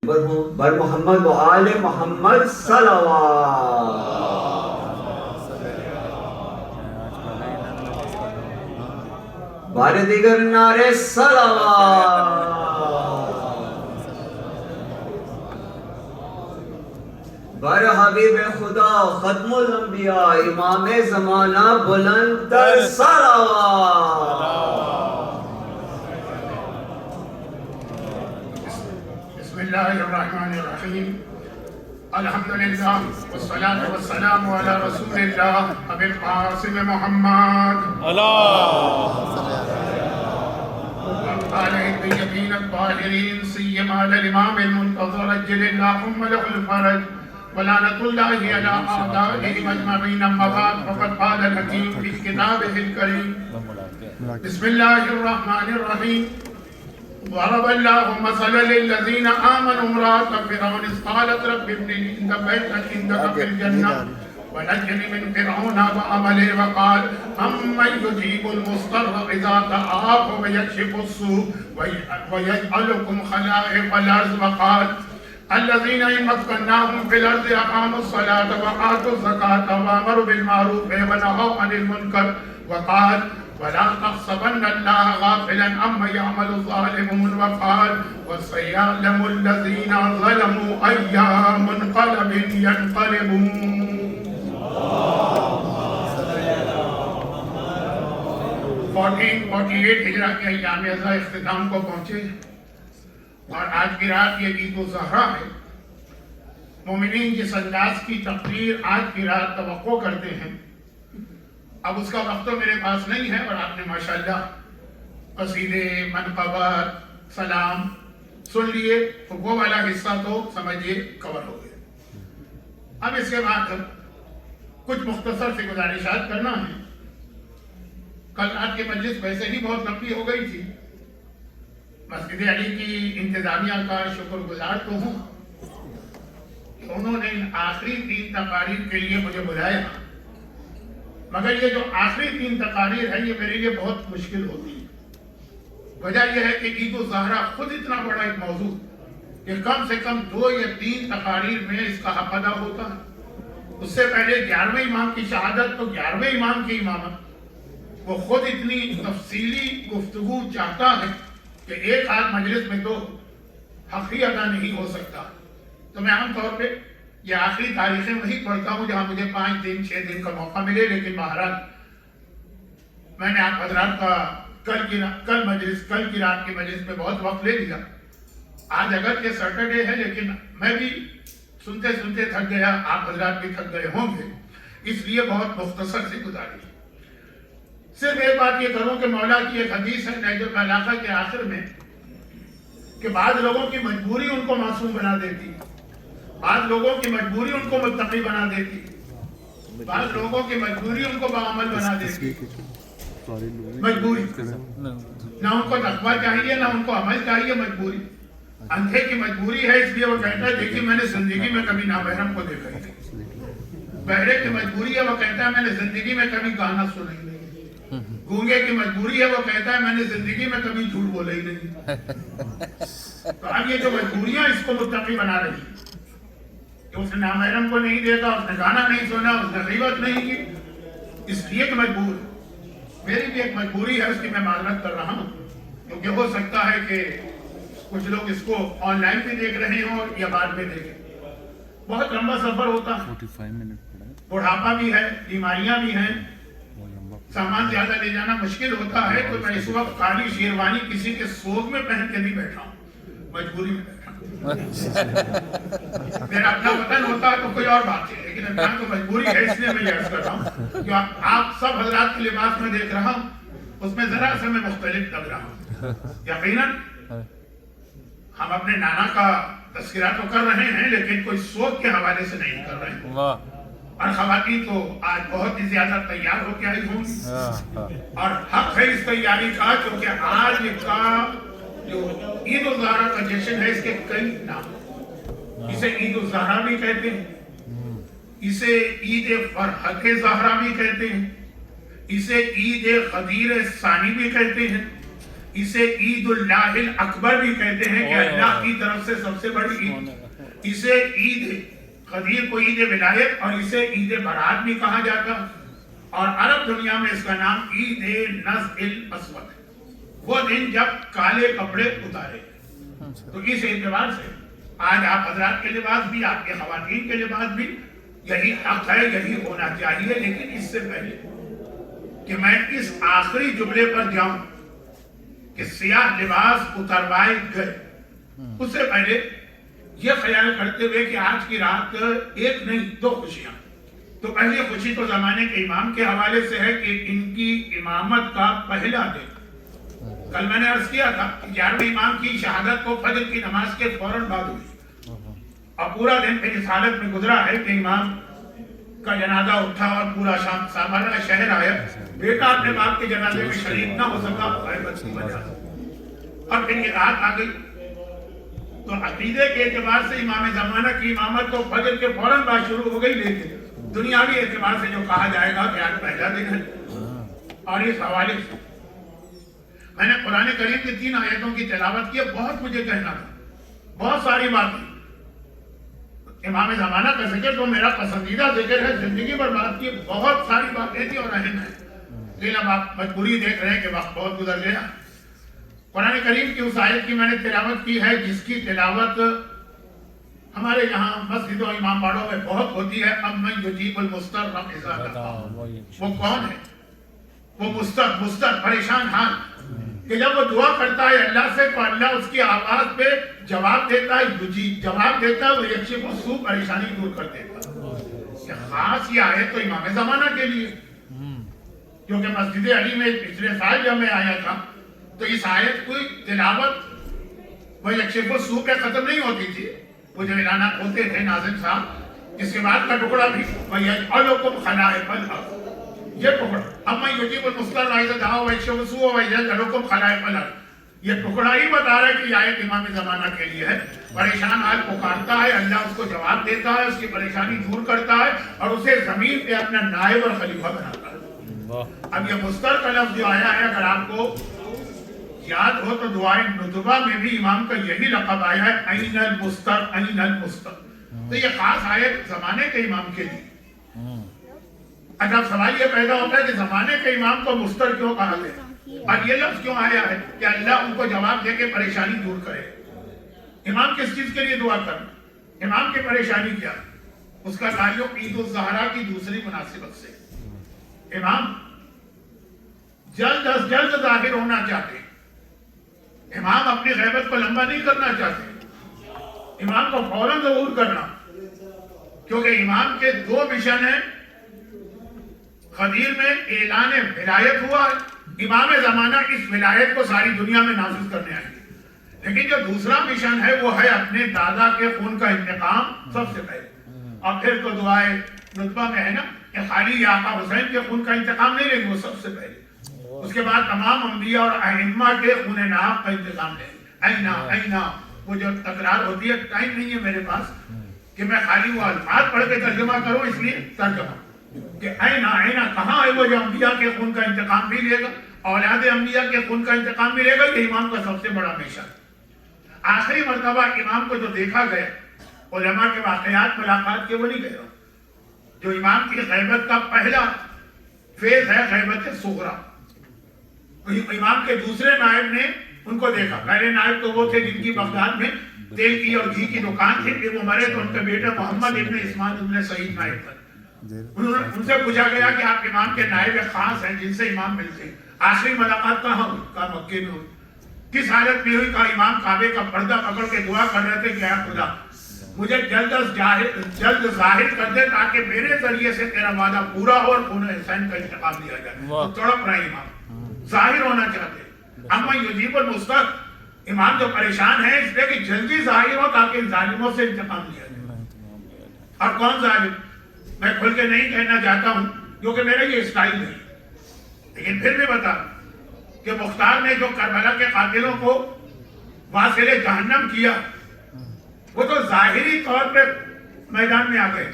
بر محمد و آل محمد صلوات. بار دیگر نعرے صلوات. بر حبیب خدا ختم الانبیاء امام زمانہ بلند تر صلوات. بسم اللہ الرحمن الرحیم. الحمدللہ والصلاة والسلام علی رسول اللہ ابی القاسم محمد آلہ الطیبین الطاہرین سیما للامام المنتظر اجل اللہم له الفرج ولعنۃ اللہ علی اعدائہ اجمعین. اما بعد فقد قال الحکیم فی کتابہ الکریم. بسم اللہ الرحمن الرحیم. ضرب الله مثلا للذين آمنوا امرأة فرعون إذ قالت رب ابن لي بيتا عندك في الجنة ونجني من فرعون وعمله وقال أمن يجيب المضطر إذا دعاه ويكشف السوء ويجعلكم خلائف الأرض وقال الذين إن مكناهم في الأرض أقاموا الصلاة وآتوا الزكاة وأمروا بالمعروف ونهوا عن المنكر وقال ولا تحسبن الله غافلا عما يعمل الظالمون وقال وسيعلم الذين ظلموا أي منقلب ينقلبون. 1448 ہجرہ کے ایام ازا اختتام کو پہنچے اور آج کی رات یہ عید الضحیٰ ہے. مومنین جس انداز کی تقریر آج کی رات توقع کرتے ہیں اب اس کا وقت تو میرے پاس نہیں ہے، اور آپ نے ماشاءاللہ قصیدے منقبت سلام سن لیے تو وہ والا حصہ تو سمجھئے کور ہو گیا. اب اس کے بعد کچھ مختصر سے گزارشات کرنا ہے. کل رات کی مجلس ویسے ہی بہت لمبی ہو گئی تھی. مسجد علی کی انتظامیہ کا شکر گزار تو ہوں کہ انہوں نے ان آخری 3 تقاریر کے لیے مجھے بلایا، مگر یہ جو آخری 3 تقاریر ہے یہ میرے لیے بہت مشکل ہوتی ہے. وجہ یہ ہے کہ عید الضحیٰ خود اتنا بڑا ایک موضوع کہ کم سے کم 2 یا 3 تقاریر میں اس کا حق ادا ہوتا ہے. اس سے پہلے 11ویں امام کی شہادت تو 11ویں امام کی امامت وہ خود اتنی تفصیلی گفتگو چاہتا ہے کہ ایک آدھ مجلس میں تو حق ہی ادا نہیں ہو سکتا. تو میں عام طور پہ یہ آخری تاریخیں وہی پڑھتا ہوں جہاں مجھے 5 دن 6 دن کا موقع ملے. لیکن بہرحال میں نے آپ حضرات کا کل کی رات کی مجلس میں بہت وقت لے لیا. آج اگر یہ سیٹرڈے ہے لیکن میں بھی سنتے سنتے تھک گیا، آپ حضرات بھی تھک گئے ہوں گے، اس لیے بہت مختصر سے گزارش. صرف ایک بات یہ کروں کہ مولا کی ایک حدیث ہے نہج البلاغہ کے آخر میں کہ بعض لوگوں کی مجبوری ان کو معصوم بنا دیتی، بعض لوگوں کی مجبوری ان کو متقی بنا دیتی، بعض لوگوں کی مجبوری ان کو باعمل بنا دیتی. مجبوری نہ ان کو تقویٰ چاہیے نہ ان کو عمل چاہیے. مجبوری اندھے کی مجبوری ہے، اس لیے وہ کہتا ہے دیکھیے میں نے زندگی میں کبھی نامحرم کو دیکھا ہی نہیں. بہرے کی مجبوری ہے، وہ کہتا ہے میں نے زندگی میں کبھی گانا سنا ہی نہیں. گونگے کی مجبوری ہے، وہ کہتا ہے میں نے زندگی میں کبھی جھوٹ بولا ہی نہیں. تو اب یہ جو مجبوریاں اس کو متقی بنا رہی ہیں کہ اس نے نامحرم کو نہیں دیکھا، اس نے گانا نہیں سنا، اس نے غیبت نہیں کی، اس لیے کہ مجبور. میری بھی ایک مجبوری ہے، اس کی میں معذرت کر رہا ہوں کیونکہ ہو سکتا ہے کہ کچھ لوگ اس کو آن لائن بھی دیکھ رہے ہوں یا بعد میں دیکھیں. بہت لمبا سفر ہوتا ہے، بڑھاپا بھی ہے، بیماریاں بھی ہیں، سامان زیادہ لے جانا مشکل ہوتا ہے. تو میں اس وقت کالی شیروانی کسی کے سوگ میں پہن کے نہیں بیٹھا ہوں، مجبوری میں بیٹھا ہوں. میرا اپنا وطن ہوتا ہے تو کوئی اور بات ہے، لیکن اب تو مجبوری ہے، اس لیے میں یہ عرض کر رہا ہوں کہ آپ سب حضرات کے لباس میں دیکھ رہا ہوں، اس میں ذرا سے میں مختلف لگ رہا ہوں. یقیناً ہم اپنے نانا کا تذکرہ تو کر رہے ہیں لیکن کوئی سوگ کے حوالے سے نہیں کر رہے ہیں. اور خواتین تو آج بہت ہی زیادہ تیار ہو کے آئی ہوں اور حق ہے اس تیاری کا، کیونکہ آج کا جو عید الضحیٰ کا جشن ہے اس کے کئی نام. اسے عید الضحیٰ بھی کہتے ہیں، اسے عید فرحت زہرا بھی کہتے ہیں، اسے عید غدیر ثانی بھی کہتے ہیں، اسے عید اللہ اکبر بھی کہتے ہیں کہ اللہ کی طرف سے سب سے بڑی عید. اسے عید غدیر کو عید ولایت اور اسے عید برات بھی کہا جاتا. اور عرب دنیا میں اس کا نام عید نزع الاسود ہے. وہ دن جب کالے کپڑے اتارے. تو اس اعتبار سے آج آپ حضرات کے لباس بھی، آپ کے خواتین کے لباس بھی یہی حق ہے، یہی ہونا چاہیے. لیکن اس سے پہلے کہ میں اس آخری جملے پر جاؤں کہ سیاہ لباس اتروائے گئے، اس سے پہلے یہ خیال کرتے ہوئے کہ آج کی رات ایک نہیں دو خوشیاں. تو پہلی خوشی تو زمانے کے امام کے حوالے سے ہے کہ ان کی امامت کا پہلا دن. کل میں نے عرض کیا تھا کہ 11ویں امام کی شہادت کو فجر کی نماز کے فوراً بعد ہوئی اور پورا دن پھر اس حالت میں گزرا ہے کہ امام کا جنازہ اٹھا اور پورا شام سامانہ شہر آیا. بیٹا اپنے باپ کے جنازے میں شریک نہ ہو سکا غیبت کی وجہ سے، اور پھر یہ رات آ گئی. تو عقیدے کے اعتبار سے امام زمانہ کی امامت تو فجر کے فوراً بعد شروع ہو گئی، لیکن دنیاوی اعتبار سے جو کہا جائے گا کہ آج پہلا دن ہے. اور اس حوالے سے میں نے قرآن کریم کی 3 آیتوں کی تلاوت کی. بہت مجھے کہنا تھا، بہت ساری باتیں. امام زمانہ کا ذکر تو میرا پسندیدہ ذکر ہے، زندگی پر بات کی بہت ساری باتیں تھی اور اہم ہے. لیکن اب آپ مجبوری دیکھ رہے ہیں کہ وقت بہت گزر گیا. قرآن کریم کی اس آیت کی میں نے تلاوت کی ہے جس کی تلاوت ہمارے یہاں مسجد و امام باڑوں میں بہت ہوتی ہے. امن یجیب المضطر اذا دعا. وہ کون ہے؟ وہ مضطر پریشان حال کہ جب وہ دعا کرتا ہے اللہ سے تو اللہ اس کی آواز پہ جواب دیتا ہے. جواب دیتا ہے، وہ یکشف السوء پریشانی دور کر دیتا ہے. خاص یہ آیت تو امام زمانہ کے لیے، کیونکہ مسجد علی میں پچھلے سال جب میں آیا تھا تو اس آیت کی تلاوت وہ یکشف السوء پہ ختم نہیں ہوتی تھی. وہ جو اعلانات ہوتے تھے ناظم صاحب، اس کے بعد کا ٹکڑا بھی وَيَجْعَلُكُمْ خَلَائِفَ الْأَرْضِ، یہ ٹکڑا اَمَّن يُجِيبُ الْمُضْطَرَّ إِذَا دَعَاهُ وَيَكْشِفُ السُّوءَ وَيَجْعَلُكُمْ خَلَائِفَ الْأَرْضِ. یہ ٹکڑا ہی بتا رہا ہے کہ یہ آیت امام زمانہ کے لیے ہے. پریشان حال پکارتا ہے، اللہ اس کو جواب دیتا ہے، اس کی پریشانی دور کرتا ہے اور اسے زمین پہ اپنا نائب اور خلیفہ بناتا ہے. اب یہ مضطر کا لفظ جو آیا ہے، اگر آپ کو یاد ہو تو دعائے ندبہ میں بھی امام کا یہی لقب آیا ہے، این المضطر این المضطر. تو یہ خاص آیت زمانے کے امام کے لیے. اچھا سوال یہ پیدا ہوتا ہے کہ زمانے کے امام کو مضطر کیوں کہا گیا اور یہ لفظ کیوں آیا ہے کہ اللہ ان کو جواب دے کے پریشانی دور کرے. امام کس چیز کے لیے دعا کرنا؟ امام کی پریشانی کیا؟ اس کا تعلق عید الزہرا کی دوسری مناسبت سے. امام جلد از جلد ظاہر ہونا چاہتے ہیں. امام اپنی غیبت کو لمبا نہیں کرنا چاہتے. امام کو فوراً ظہور کرنا، کیونکہ امام کے 2 مشن ہیں. غدیر میں اعلان ولایت ہوا، امام زمانہ اس ولایت کو ساری دنیا میں نافذ کرنے آئے. لیکن جو دوسرا مشن ہے وہ ہے اپنے دادا کے خون کا انتقام سب سے پہلے. اور پھر تو دعائے ندبہ میں ہے نا کہ خالی آقا حسین کے خون کا انتقام نہیں لیں گے، وہ سب سے پہلے. اس کے بعد تمام انبیاء اور ائمہ کے خون ناب کا انتقام لیں گے. اینا وہ جو تکرار ہوتی ہے، ٹائم نہیں ہے میرے پاس کہ میں خالی وہ الفاظ پڑھ کے ترجمہ کروں، اس لیے ترجمہ کہ اینا کہاں ہے وہ جو انبیاء کے خون کا انتقام بھی لے گا، اولاد انبیاء کے خون کا انتقام بھی لے گا. یہ امام کا سب سے بڑا مشن. آخری مرتبہ امام کو جو دیکھا گیا علماء کے واقعات ملاقات کے وہ نہیں کہہ رہا ہوں. جو امام کی غیبت کا پہلا فیز ہے غیبت صغرا. امام کے دوسرے نائب نے ان کو دیکھا. پہلے نائب تو وہ تھے جن کی بغداد میں تیل کی اور گھی کی دکان تھی، پھر وہ مرے تو ان کا بیٹا محمد ابن عثمان ابن سعید نائب تھا. ان سے پوچھا گیا کہ آپ امام کے نائب خاص ہیں جن سے امام ملتے ہیں. آخری ملاقات کہاں ہوئی؟ کہا مکے میں ہوئی. کس حالت میں ہوئی؟ کہا امام کعبے کا پردہ پکڑ کے دعا کر رہے تھے کہ اے خدا مجھے جلد ظاہر کر دے تاکہ میرے ذریعے سے تیرا وعدہ پورا ہو اور خون حسین کا انتقام لیا جائے. تو تڑپ رہا امام، ظاہر ہونا چاہتے. اما یجیب المضطر، امام جو پریشان ہے اس لیے کہ جلدی ظاہر ہو تاکہ ظالموں سے انتقام لیا جائے. اور کون ظالم میں کھل کے نہیں کہنا چاہتا ہوں کیونکہ میرا یہ اسٹائل نہیں، لیکن پھر بھی بتا کہ مختار نے جو کربلا کے قاتلوں کو واصل جہنم کیا وہ تو ظاہری طور پہ میدان میں آ گئے.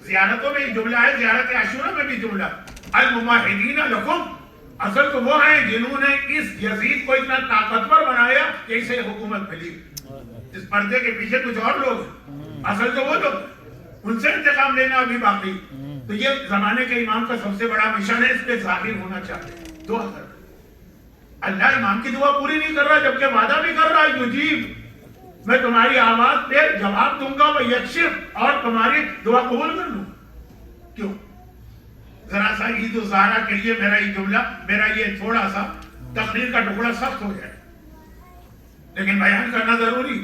زیارتوں میں جملہ ہے، زیارت عاشورہ میں بھی جملہ المماہدین لکم اصل تو وہ ہیں جنہوں نے اس یزید کو اتنا طاقتور بنایا کہ اسے حکومت ملی. اس پردے کے پیچھے کچھ اور لوگ ہیں. اصل تو وہ لوگ، ان سے انتقام لینا ابھی باقی. تو یہ زمانے کے امام کا سب سے بڑا مشن ہے، اس پہ ظاہر ہونا چاہتے. دعا کر اللہ امام کی دعا پوری نہیں کر رہا، جبکہ وعدہ بھی کر رہا ہے یجیب، میں تمہاری آواز پہ جواب دوں گا، وہ یکشف، اور تمہاری دعا قبول کر لوں. کیوں؟ ذرا سا عید الزہرا کے لیے میرا یہ جملہ، میرا یہ تھوڑا سا تقریر کا ٹکڑا سخت ہو جائے، لیکن بیان کرنا ضروری.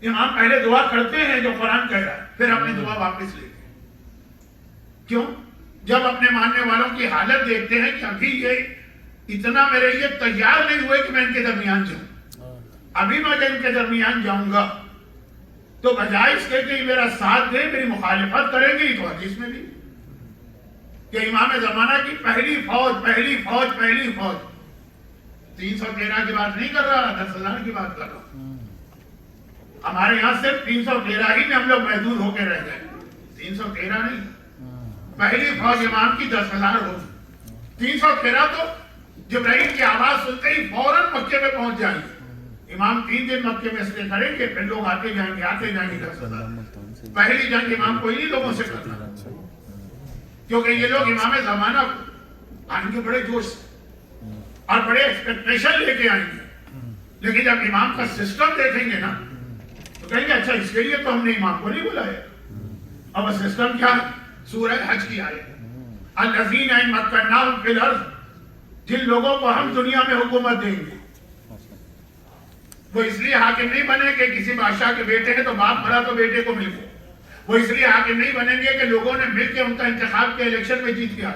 امام پہلے دعا کرتے ہیں جو قرآن کہہ رہا ہے، پھر اپنی دعا واپس لیتے ہیں. کیوں؟ جب اپنے ماننے والوں کی حالت دیکھتے ہیں کہ ابھی یہ اتنا میرے لیے تیار نہیں ہوئے کہ میں ان کے درمیان جاؤں، ابھی میں جب ان کے درمیان جاؤں گا تو بجائے اس کے کہ میرا ساتھ دے، میری مخالفت کریں گے. تو حدیث میں بھی کہ امام زمانہ کی پہلی فوج 313 کی بات نہیں کر رہا، 10,000 کی بات کر رہا ہوں. ہمارے یہاں صرف 313 ہی میں ہم لوگ محدود ہو کے رہ گئے، 313 نہیں. پہلی فوج امام کی 10,000 ہو. 313 تو جبرائیل کی آواز سنتے ہی فوراً مکے میں پہنچ جائیں گے. امام 3 دن مکے میں اسٹے کریں گے، پھر لوگ آتے جائیں گے 10,000. پہلی جنگ امام کو انہی لوگوں سے کرنا، کیونکہ یہ لوگ امام زمانہ کو آئیں گے بڑے جوش اور بڑے ایکسپیکٹیشن لے کے آئیں گے. لیکن جب امام کا سسٹم دیکھیں گے نا تو کہیں گے اچھا اس کے لیے تو ہم نے امام کو نہیں بلایا. اب وہ سسٹم کیا ہے؟ سورہ حج کی آیت، الذین ان مکناہم فی الارض، جن لوگوں کو ہم دنیا میں حکومت دیں گے. وہ اس لیے حاکم نہیں بنے کہ کسی بادشاہ کے بیٹے ہیں تو باپ مرا تو بیٹے کو مل گئے. وہ اس لیے حاکم نہیں بنیں گے کہ لوگوں نے مل کے ان کا انتخاب کے الیکشن میں جیت گیا.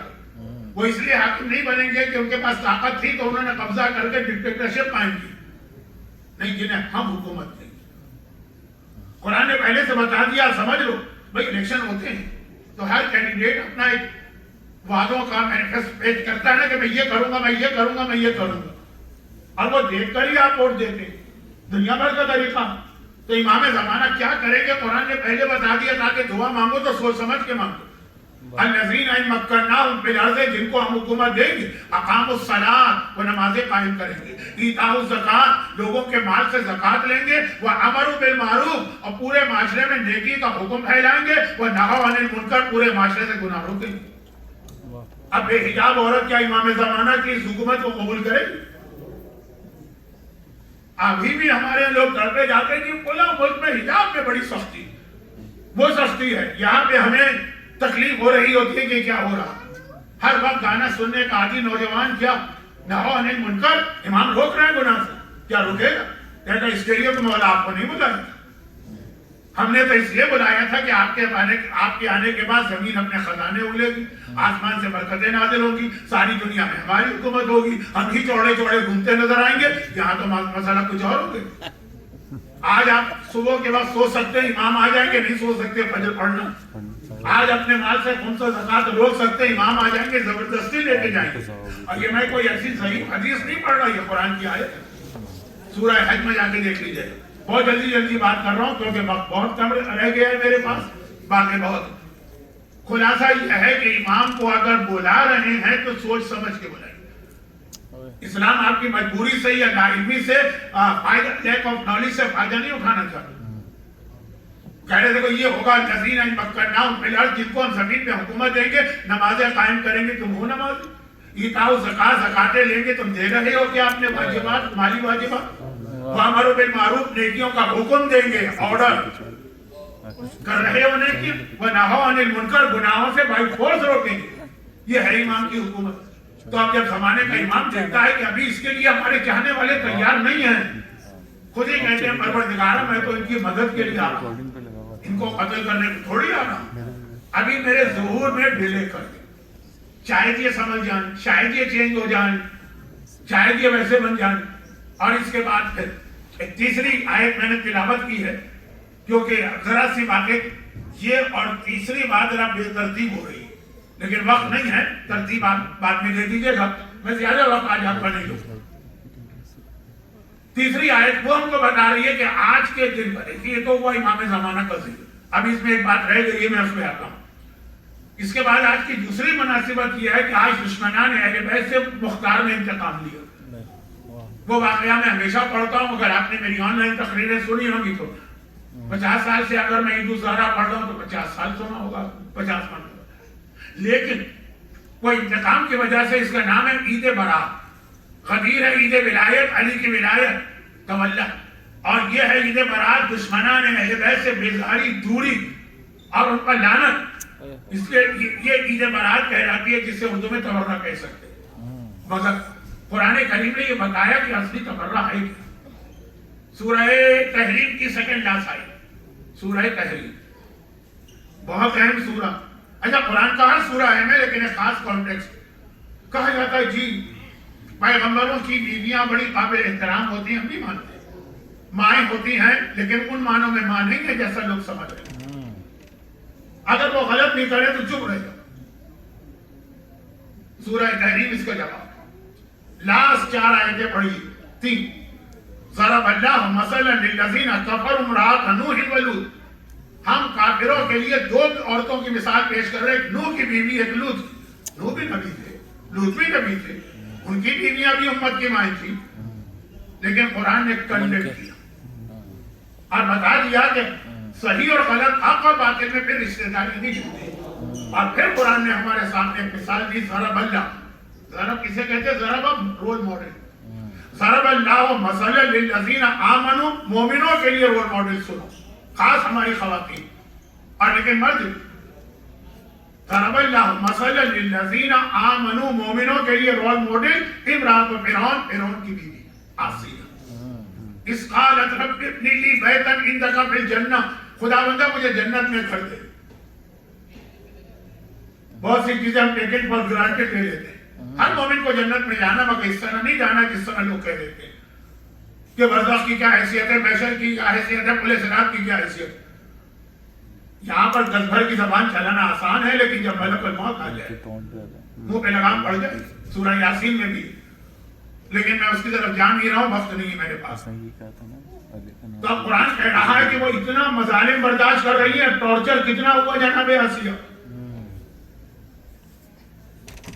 وہ اس لیے حاکم نہیں بنیں گے کہ ان کے پاس طاقت تھی تو انہوں نے قبضہ کر کے ڈکٹیٹرشپ قائم کی. نہیں، جنہیں ہم حکومت دیں گے. قرآن نے پہلے سے بتا دیا، سمجھ لو بھائی الیکشن ہوتے ہیں تو ہر کینڈیڈیٹ اپنا ایک وعدوں کا مینیفیسٹو پیش کرتا ہے نا کہ میں یہ کروں گا، میں یہ کروں گا، میں یہ کروں گا، اور وہ دیکھ کر ہی آپ ووٹ دیتے ہیں. دنیا بھر کا طریقہ. تو امام زمانہ کیا کریں گے؟ قرآن نے پہلے بتا دیا تاکہ دعا مانگو تو سوچ سمجھ کے مانگو. الذین ان مکناہم فی الارض، جن کو ہم حکومت دیں گے، اقاموا الصلاۃ، وہ نمازیں قائم کریں گے، ایتاء الزکوٰۃ، لوگوں کے مال سے زکوٰۃ لیں گے، وامروا بالمعروف، اور پورے معاشرے میں نیکی کا حکم پھیلائیں گے، ونہوا عن المنکر، پورے معاشرے سے گناہ روکیں گے. اب بے حجاب عورت کیا امام زمانہ کی اس حکومت کو قبول کرے گی؟ ابھی بھی ہمارے لوگ گھر پہ جاتے ہیں کہ فلاں ملک میں حجاب میں بڑی سختی، وہ سختی ہے. یہاں پہ ہمیں تکلیف ہو رہی ہوتی ہے کہ کیا ہو رہا. ہر وقت گانا سننے کا عادی نوجوان کیا نہو عن المنکر، امام روک رہے ہیں گناہ سے، کیا روکے گا؟ کہتا اس کے لیے تو مولا آپ کو نہیں بلایا تھا، ہم نے تو اس لیے بلایا تھا کہ آپ کے آنے کے بعد زمین اپنے خزانے اگلے گی، آسمان سے برکتیں نازل ہوگی، ساری دنیا میں ہماری حکومت ہوگی، ہم ہی چوڑے چوڑے گھومتے نظر آئیں گے. یہاں تو مسئلہ کچھ اور ہوگا. آج آپ صبح کے وقت سو سکتے ہیں، امام آ جائیں گے، نہیں سو سکتے فجر پڑھنا. آج اپنے مال سے خمس و زکوٰۃ روک سکتے ہیں، امام آ جائیں گے زبردستی لے کے جائیں گے. اور یہ میں کوئی ایسی صحیح حدیث نہیں پڑھ رہا، یہ قرآن کی آیت ہے. سورہ حج میں جا کے دیکھ لیجیے. بہت جلدی بات کر رہا ہوں کیونکہ وقت بہت کم رہ گیا ہے میرے پاس، باتیں بہت. خلاصہ یہ ہے کہ امام کو اگر بلا رہے ہیں تو سوچ سمجھ کے بلائیں. اسلام آپ کی مجبوری سے یا لاعلمی سے لیک آف نالج سے فائدہ نہیں اٹھانا چاہتا. کہہ رہے دیکھو یہ ہوگا الذین ان مکناہم فی الارض، جن کو ہم زمین پہ حکومت دیں گے، نمازیں قائم کریں گے، تم ہو نماز. ایتاء الزکوٰۃ، زکاتیں لیں گے، تم دے رہے ہو کیا اپنے واجبات، مالی واجبات. وامروا بالمعروف، نیکیوں کا حکم دیں گے، آرڈر کر رہے ہو نیکی. ونہوا عن المنکر، گناہوں سے بائی فورس روکیں گے. یہ ہے امام کی حکومت. تو اب جب زمانے کا امام دیکھتا ہے کہ ابھی اس کے لیے ہمارے چاہنے والے تیار نہیں ہیں، خود ہی کہتے ہیں پروردگار میں تو ان کی مدد کے لیے آ رہا ہوں، ان کو قتل کرنے کو تھوڑی آ رہا ہوں، ابھی میرے ظہور میں ڈیلے کر دیں. شاید یہ سمجھ جائیں، شاید یہ چینج ہو جائیں، شاید یہ ویسے بن جائیں. اور اس کے بعد پھر ایک تیسری آیت میں نے تلاوت کی ہے کیونکہ ذرا سی باتیں یہ، اور تیسری بات ذرا بے ترتیب ہو رہی ہے لیکن وقت نہیں ہے، ترتیب بعد میں دے دیجیے گا، میں زیادہ وقت آج آپ کا نہیں لوں. تیسری آیت وہ ہم کو بتا رہی ہے کہ آج کے دن پر، یہ تو ہوا امام زمانہ کا ذکر. اب اس میں ایک بات رہ گئی ہے، میں اس میں آتا ہوں. اس کے بعد آج کی دوسری مناسبت یہ ہے کہ آج دشمنان اہل بیت سے مختار نے انتقام لیا. وہ واقعہ میں ہمیشہ پڑھتا ہوں. اگر آپ نے میری آن لائن تقریریں سنی ہوگی تو 50 سال سے اگر میں عید الضحیٰ پڑھ رہا ہوں تو 50 سال سنا ہوگا, 50 منٹ. لیکن وہ انتقام کی وجہ سے اس کا نام ہے عید برات. غدیر ہے عید ولایت, علی کی ولایت تولا, اور یہ ہے عید برات دشمنان اہل بیت سے بیزاری, دوری اور ان پر لعنت. اس لیے یہ عید برات کہلاتی ہے, جسے اردو میں تبرہ کہہ سکتے ہیں. مگر قرآن کریم نے یہ بتایا کہ اصلی تبرہ ہے کیا. سورہ تحریم کی سیکنڈ لاسٹ آئی, سورہ تحریم بہت اہم سورہ. اچھا, قرآن کا ہر سورہ اہم ہے, لیکن ایک خاص کانٹیکسٹ. کہا جاتا ہے جی پیغمبروں کی بیویاں بڑی قابل احترام ہوتی ہیں, ہم بھی مانتے ہیں. مائیں ہوتی ہیں, لیکن ان معنوں میں ماں نہیں ہے جیسا لوگ سمجھ رہے ہیں. اگر وہ غلط نہیں کرے تو چپ رہے گا. سورہ تحریم اس کا جواب. لاسٹ 4 آیتیں پڑھی, 3. ضرب اللہ مثلا للذین کفروا امرأۃ نوح ولوط. ہم کافروں کے لیے 2 عورتوں کی مثال پیش کر رہے ہیں, نوح کی بیوی, ایک لوط. نوح بھی نبی تھے, لوط بھی نبی تھے, ان کی بیویاں بھی امت کی مائیں تھیں. لیکن قرآن نے کنڈیم کیا اور بتا دیا کہ صحیح اور غلط, حق اور باطل میں پھر رشتہ داری نہیں جھوٹے. اور پھر قرآن نے ہمارے سامنے ایک مثال دی. ضرب اللہ, ضرب کسے کہتے ہیں؟ ضرب رول ماڈل. ضرب اللہ مثلا للذین آمنوا, مومنوں کے لیے رول ماڈل سنو, خاص ہماری خواتین. اور لیکن مرد, ضرب اللہ مثلا للذین آمنوا, مومنوں کے لیے رول ماڈل امرأۃ فرعون, فرعون کی بیوی آسیہ. اس قالت رب ابن لی بیتا عندک فی الجنہ, خداوندہ مجھے جنت میں گھر دے. بہت سی چیزیں ہم ٹیکن فار گرانٹڈ لے لیتے ہیں. ہر مومن کو جنت میں جانا, مگر اس طرح نہیں جانا جس طرح لوگ کہہ دیتے ہیں کہ برزخ کی کیا حیثیت ہے, محشر کی کیا حیثیت ہے, پولیس رات کی کیا حیثیت. یہاں پر 10 بھر کی زبان چلانا آسان ہے, لیکن جب ملک الموت آ جائے, منہ پہ لگام پڑ جائے, سورہ یاسین میں بھی. لیکن میں اس کی طرف جان نہیں رہا ہوں, وقت نہیں ہے میرے پاس. تو اب قرآن کہہ رہا ہے کہ وہ اتنا مظالم برداشت کر رہی ہے, ٹارچر کتنا ہوا جناب آسیہ.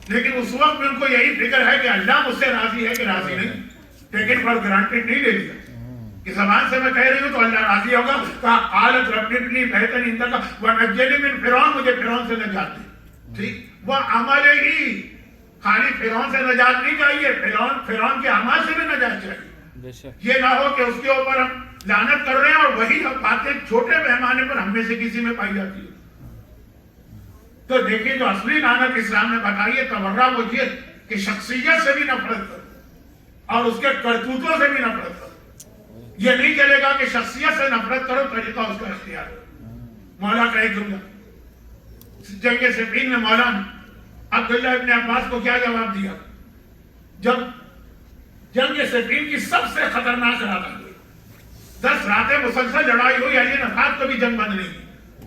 لیکن اس وقت میں ان کو یہی فکر ہے کہ اللہ مجھ سے راضی ہے کہ راضی نہیں. ٹیکن فار گرانٹڈ نہیں لے لیا کہ زبان سے میں کہہ رہی ہوں تو اللہ راضی ہوگا. کہا قالت رب ابن لی بیتا عندک ونجنی من فرعون, مجھے فرعون سے نجات دے. ٹھیک, وہ عمل ہی, خالی فرعون سے نجات نہیں چاہیے, فرعون کے اعمال سے بھی نجات چاہیے. یہ نہ ہو کہ اس کے اوپر ہم لعنت کر رہے ہیں اور وہی باتیں چھوٹے پیمانے پر ہم میں سے کسی میں پائی جاتی ہے. تو دیکھیں جو اصلی لعنت اسلام نے بتائی ہے تورا وہ یہ کہ شخصیت سے بھی نفرت کرو اور اس کے کرتوتوں سے بھی نفرت کرو. یہ نہیں چلے گا کہ شخصیت سے نفرت کرو, طریقہ اس کا اختیار ہے. مولا کا ایک جملہ, جنگ صفین میں مولا نے عبداللہ ابن عباس کو کیا جواب دیا جب جنگ صفین کی سب سے خطرناک رات ہوئی, 10 راتیں مسلسل لڑائی ہوئی, علی نے رات کو بھی جنگ بند نہیں کی.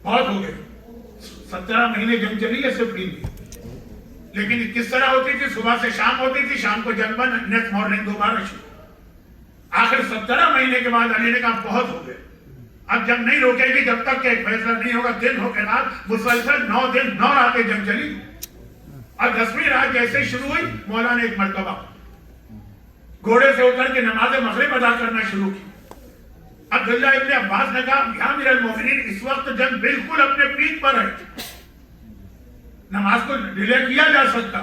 بہت ہو گئے, 17 مہینے جنگ چلی ہے صفین کی. لیکن کس طرح ہوتی تھی؟ صبح سے شام ہوتی تھی, شام کو جنگ بند, نیکسٹ مارننگ دوبارہ شروع. آخر 17 مہینے کے بعد علی نے کہا بہت ہو گئے, اب جنگ نہیں روکے گی جب تک کہ ایک فیصلہ نہیں ہوگا. دن ہو کے رات, مسلسل 9 دن 9 راتیں جنگ چلی. اور 10ویں رات جیسے شروع ہوئی, مولا نے ایک مرتبہ گھوڑے سے اتر کے نماز مغرب ادا کرنا شروع کی. عبداللہ ابن عباس نے کہا یا امیر المومنین, اس وقت جنگ بالکل اپنے پیک پر ہے, نماز کو ڈیلے کیا جا سکتا.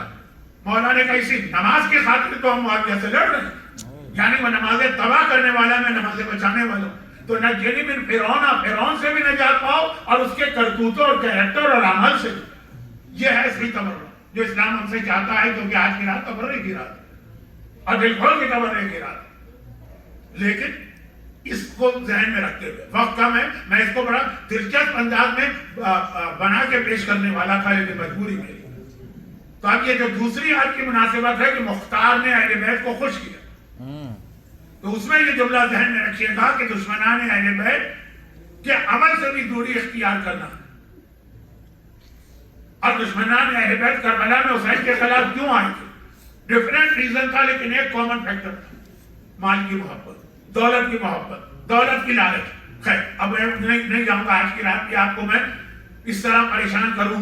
مولا نے کہا اسی نماز کی خاطر تو ہم معاویہ سے لڑ رہے ہیں, یعنی وہ نمازیں تباہ کرنے والا, میں نمازیں بچانے والا ہوں. تو نجنی من فرعون, فرعون سے بھی نجات پاؤ اور اس کے کرتوتوں اور کریکٹر اور عمل سے. یہ ہے اصلی تبرہ جو اسلام ہم سے چاہتا ہے, کیونکہ آج کی رات تبرے کی رات اور دل کھول کے تبرے کی رات. لیکن اس کو ذہن میں رکھتے ہوئے, وقت کم ہے, میں اس کو بڑا دلچسپ انداز میں بنا کے پیش کرنے والا تھا, لیکن مجبوری میری. تو اب یہ جو دوسری آیت کی مناسبت ہے کہ مختار نے اہل بیت کو خوش کیا, تو اس میں یہ جملہ ذہن میں رکھیے گا کہ دشمنان اہل بیت کے عمل سے بھی دوری اختیار کرنا. اور دشمنان اہل بیت کربلا میں حسین کے خلاف کیوں آئے تھے؟ ڈفرینٹ ریزن تھا, لیکن ایک کامن فیکٹر تھا, مال کی محبت, دولت کی محبت, دولت کی لالچ. خیر اب میں نہیں جاؤں گا آج کی رات کی آپ کو میں اس طرح پریشان کروں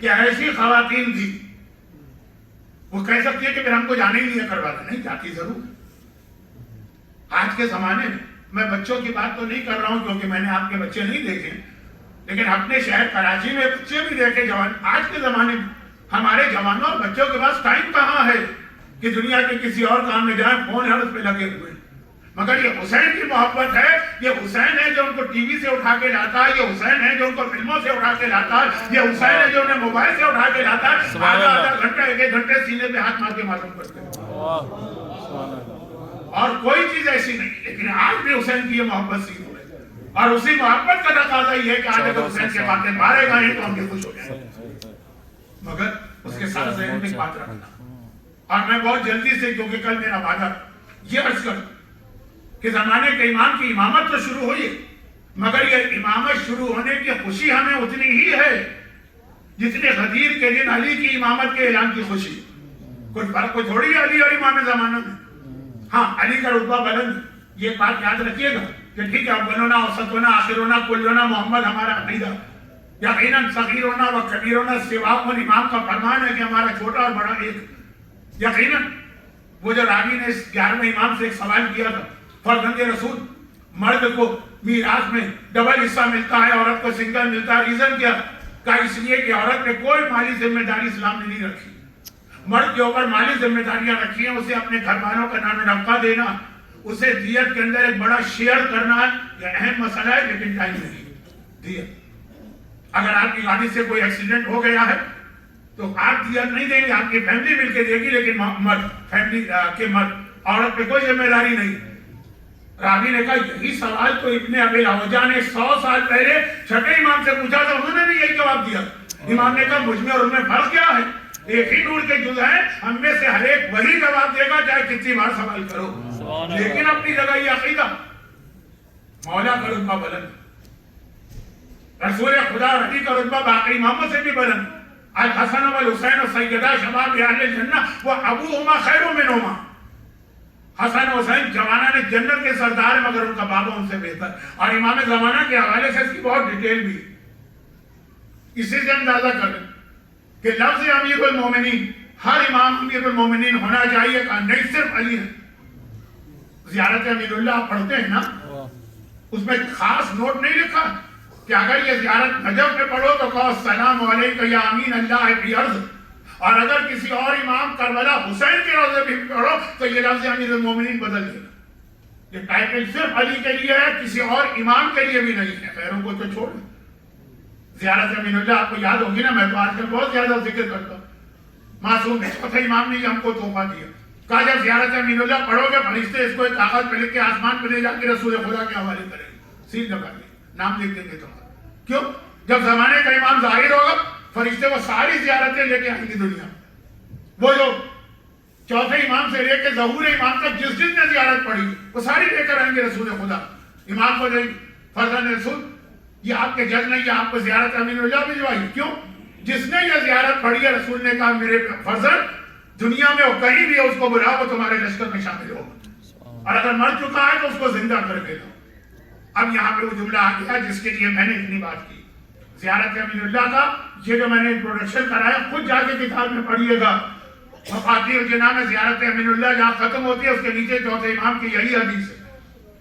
کیا ایسی خواتین تھی وہ کہہ سکتی ہے کہ پھر ہم کو جانے ہی نہیں ہے کروانا؟ نہیں، جاتی ضرور۔ آج کے زمانے میں بچوں کی بات تو نہیں کر رہا ہوں کیونکہ میں نے آپ کے بچے نہیں دیکھے، لیکن اپنے شہر کراچی میں بچے بھی دیکھے جوان۔ آج کے زمانے میں ہمارے جوانوں اور بچوں کے پاس ٹائم کہاں ہے کہ دنیا کے کسی اور کام میں جائیں، فون ہے اس پہ لگے ہوئے۔ مگر یہ حسین کی محبت ہے، یہ حسین ہے جو ان کو ٹی وی سے اٹھا کے لاتا ہے، یہ حسین ہے جو ان کو فلموں سے اٹھا کے لاتا ہے، یہ حسین ہے جو انہیں موبائل سے اٹھا کے لاتا ہے، آدھا گھنٹہ ایک گھنٹے سینے پہ ہاتھ مار کے معلوم کرتے ہیں۔ اور کوئی چیز ایسی نہیں، لیکن آج بھی حسین کی یہ محبت سی ہو ہے، اور اسی محبت کا تقاضا یہ ہے کہ آج اگر حسین کے باتیں مارے گئے تو ہم بھی خوش ہو جائیں، مگر اس کے ساتھ ذہن میں بات رکھنا۔ اور میں بہت جلدی سے، کیونکہ کل میرا وعدہ یہ عرض کروں کہ زمانے کے امام کی امامت تو شروع ہوئی ہے، مگر یہ امامت شروع ہونے کی خوشی ہمیں اتنی ہی ہے جتنے غدیر کے دن علی کی امامت کے اعلان کی خوشی۔ کچھ فرق کو تھوڑی ہے علی اور امام زمانہ میں۔ ہاں، علی کا رتبہ بلند، یہ بات یاد رکھیے گا کہ ٹھیک ہے، اولنا اوسطنا آخرنا کلنا محمد ہمارا عقیدہ، یقیناً صغیرنا و کبیرنا سواکم، امام کا فرمان ہے کہ ہمارا چھوٹا اور بڑا ایک۔ یقیناً وہ جو راوی نے اس 11ویں امام سے ایک سوال کیا تھا، فرزند رسول، مرد کو میراث میں ڈبل حصہ ملتا ہے، عورت کو سنگل ملتا ہے، ریزن کیا؟ کہ اس لیے کہ عورت پہ کوئی مالی ذمہ داری اسلام نے نہیں رکھی، مرد کے اوپر مالی ذمہ داریاں رکھی ہیں، اسے اپنے گھر والوں کا نان و نفقہ دینا، اسے دیت کے اندر ایک بڑا شیئر کرنا ہے۔ یہ اہم مسئلہ ہے، لیکن ٹائم نہیں دیت۔ اگر آپ کی گاڑی سے کوئی ایکسیڈنٹ ہو گیا ہے تو آپ دیت نہیں دیں گے، آپ کی فیملی مل کے دے گی، لیکن مرد، فیملی کے مرد، عورت پہ کوئی ذمہ داری نہیں۔ راوی نے کہا یہی سوال تو ابن ابی اوجا نے 100 سال پہلے چھٹے امام سے پوچھا تھا، انہوں نے بھی یہی جواب دیا۔ امام نے کہا مجھ میں اور ان میں فرق کیا ہے؟ ایک ہی نور کے جز ہیں، ہم میں سے ہر ایک وہی جواب دے گا چاہے کتنی بار سوال کرو، لیکن اپنی جگہ یہ عقیدہ۔ مولا کا رتبہ بلند، رسول خدا اور علی کا رتبہ باقی اماموں سے بھی بلند۔ الحسن والحسین سیدہ شباب اہل الجنہ و ابوہما خیر منہما۔ حسن و حسین جوانان جنت کے سردار ہیں، مگر ان کا بابا ان سے بہتر۔ اور امام زمانہ کے حوالے سے اس کی بہت ڈیٹیل بھی ہے۔ اسی سے اندازہ کریں کہ لفظ امیر المومنین، ہر امام امیر المومنین ہونا چاہیے، کہ نہیں صرف علی ہے۔ زیارت امیر اللہ آپ پڑھتے ہیں نا، اس میں خاص نوٹ نہیں لکھا کہ اگر یہ زیارت نجف میں پڑھو تو کہو السلام علیکہ یا امین اللہ فی ارض، اور اگر کسی اور امام کربلا حسین کے روضے بھی پڑھو تو یہ لفظ امیر المومنین بدل دے گا۔ یہ ٹائٹل صرف علی کے لیے ہے، کسی اور امام کے لیے بھی نہیں ہے، خیروں کو تو چھوڑ۔ زیارت امین اللہ آپ کو یاد ہوگی نا، میں تو آج کل بہت زیادہ ذکر کرتا ہوں۔ معصوم ہے، چوتھے امام نے ہم کو تحفہ دیا، کہا جب زیارت امین اللہ پڑھو گے فرشتے اس کو ایک کاغذ پہ لکھ کے آسمان پہ لے جا کے رسول خدا کے حوالے کریں گے، سیل لگا دیں، نام لکھ دیں گے تمہارا۔ کیوں؟ جب زمانے کا امام ظاہر ہوگا فرشتے وہ ساری زیارتیں لے کے آئیں گی دنیا میں۔ وہ جو چوتھے امام سے لے کے ظہور امام تک جس جس نے زیارت پڑھی وہ ساری لے کر آئیں گے رسول خدا، امام کو دیں گے۔ فرزند رسول، یہ آپ کے جج نے یہ آپ کو زیارت امین اللہ بھجوائی، کیوں؟ جس نے یہ زیارت پڑھی ہے رسول نے کہا میرے فرزند دنیا میں وہ کہیں بھی ہے اس کو بلاؤ، وہ تمہارے لشکر میں شامل ہوگا، اور اگر مر چکا ہے تو اس کو زندہ کر کے لاؤ۔ اب یہاں پہ وہ جملہ آ گیا جس کے لیے میں نے اتنی بات کی، زیارت امین اللہ کا یہ جو میں نے انٹروڈکشن کرایا، خود جا کے کتاب میں پڑھیے گا، مفاتیح الجنان میں زیارت امین اللہ جہاں ختم ہوتی ہے اس کے نیچے چوتھے امام کی یہی حدیث ہے۔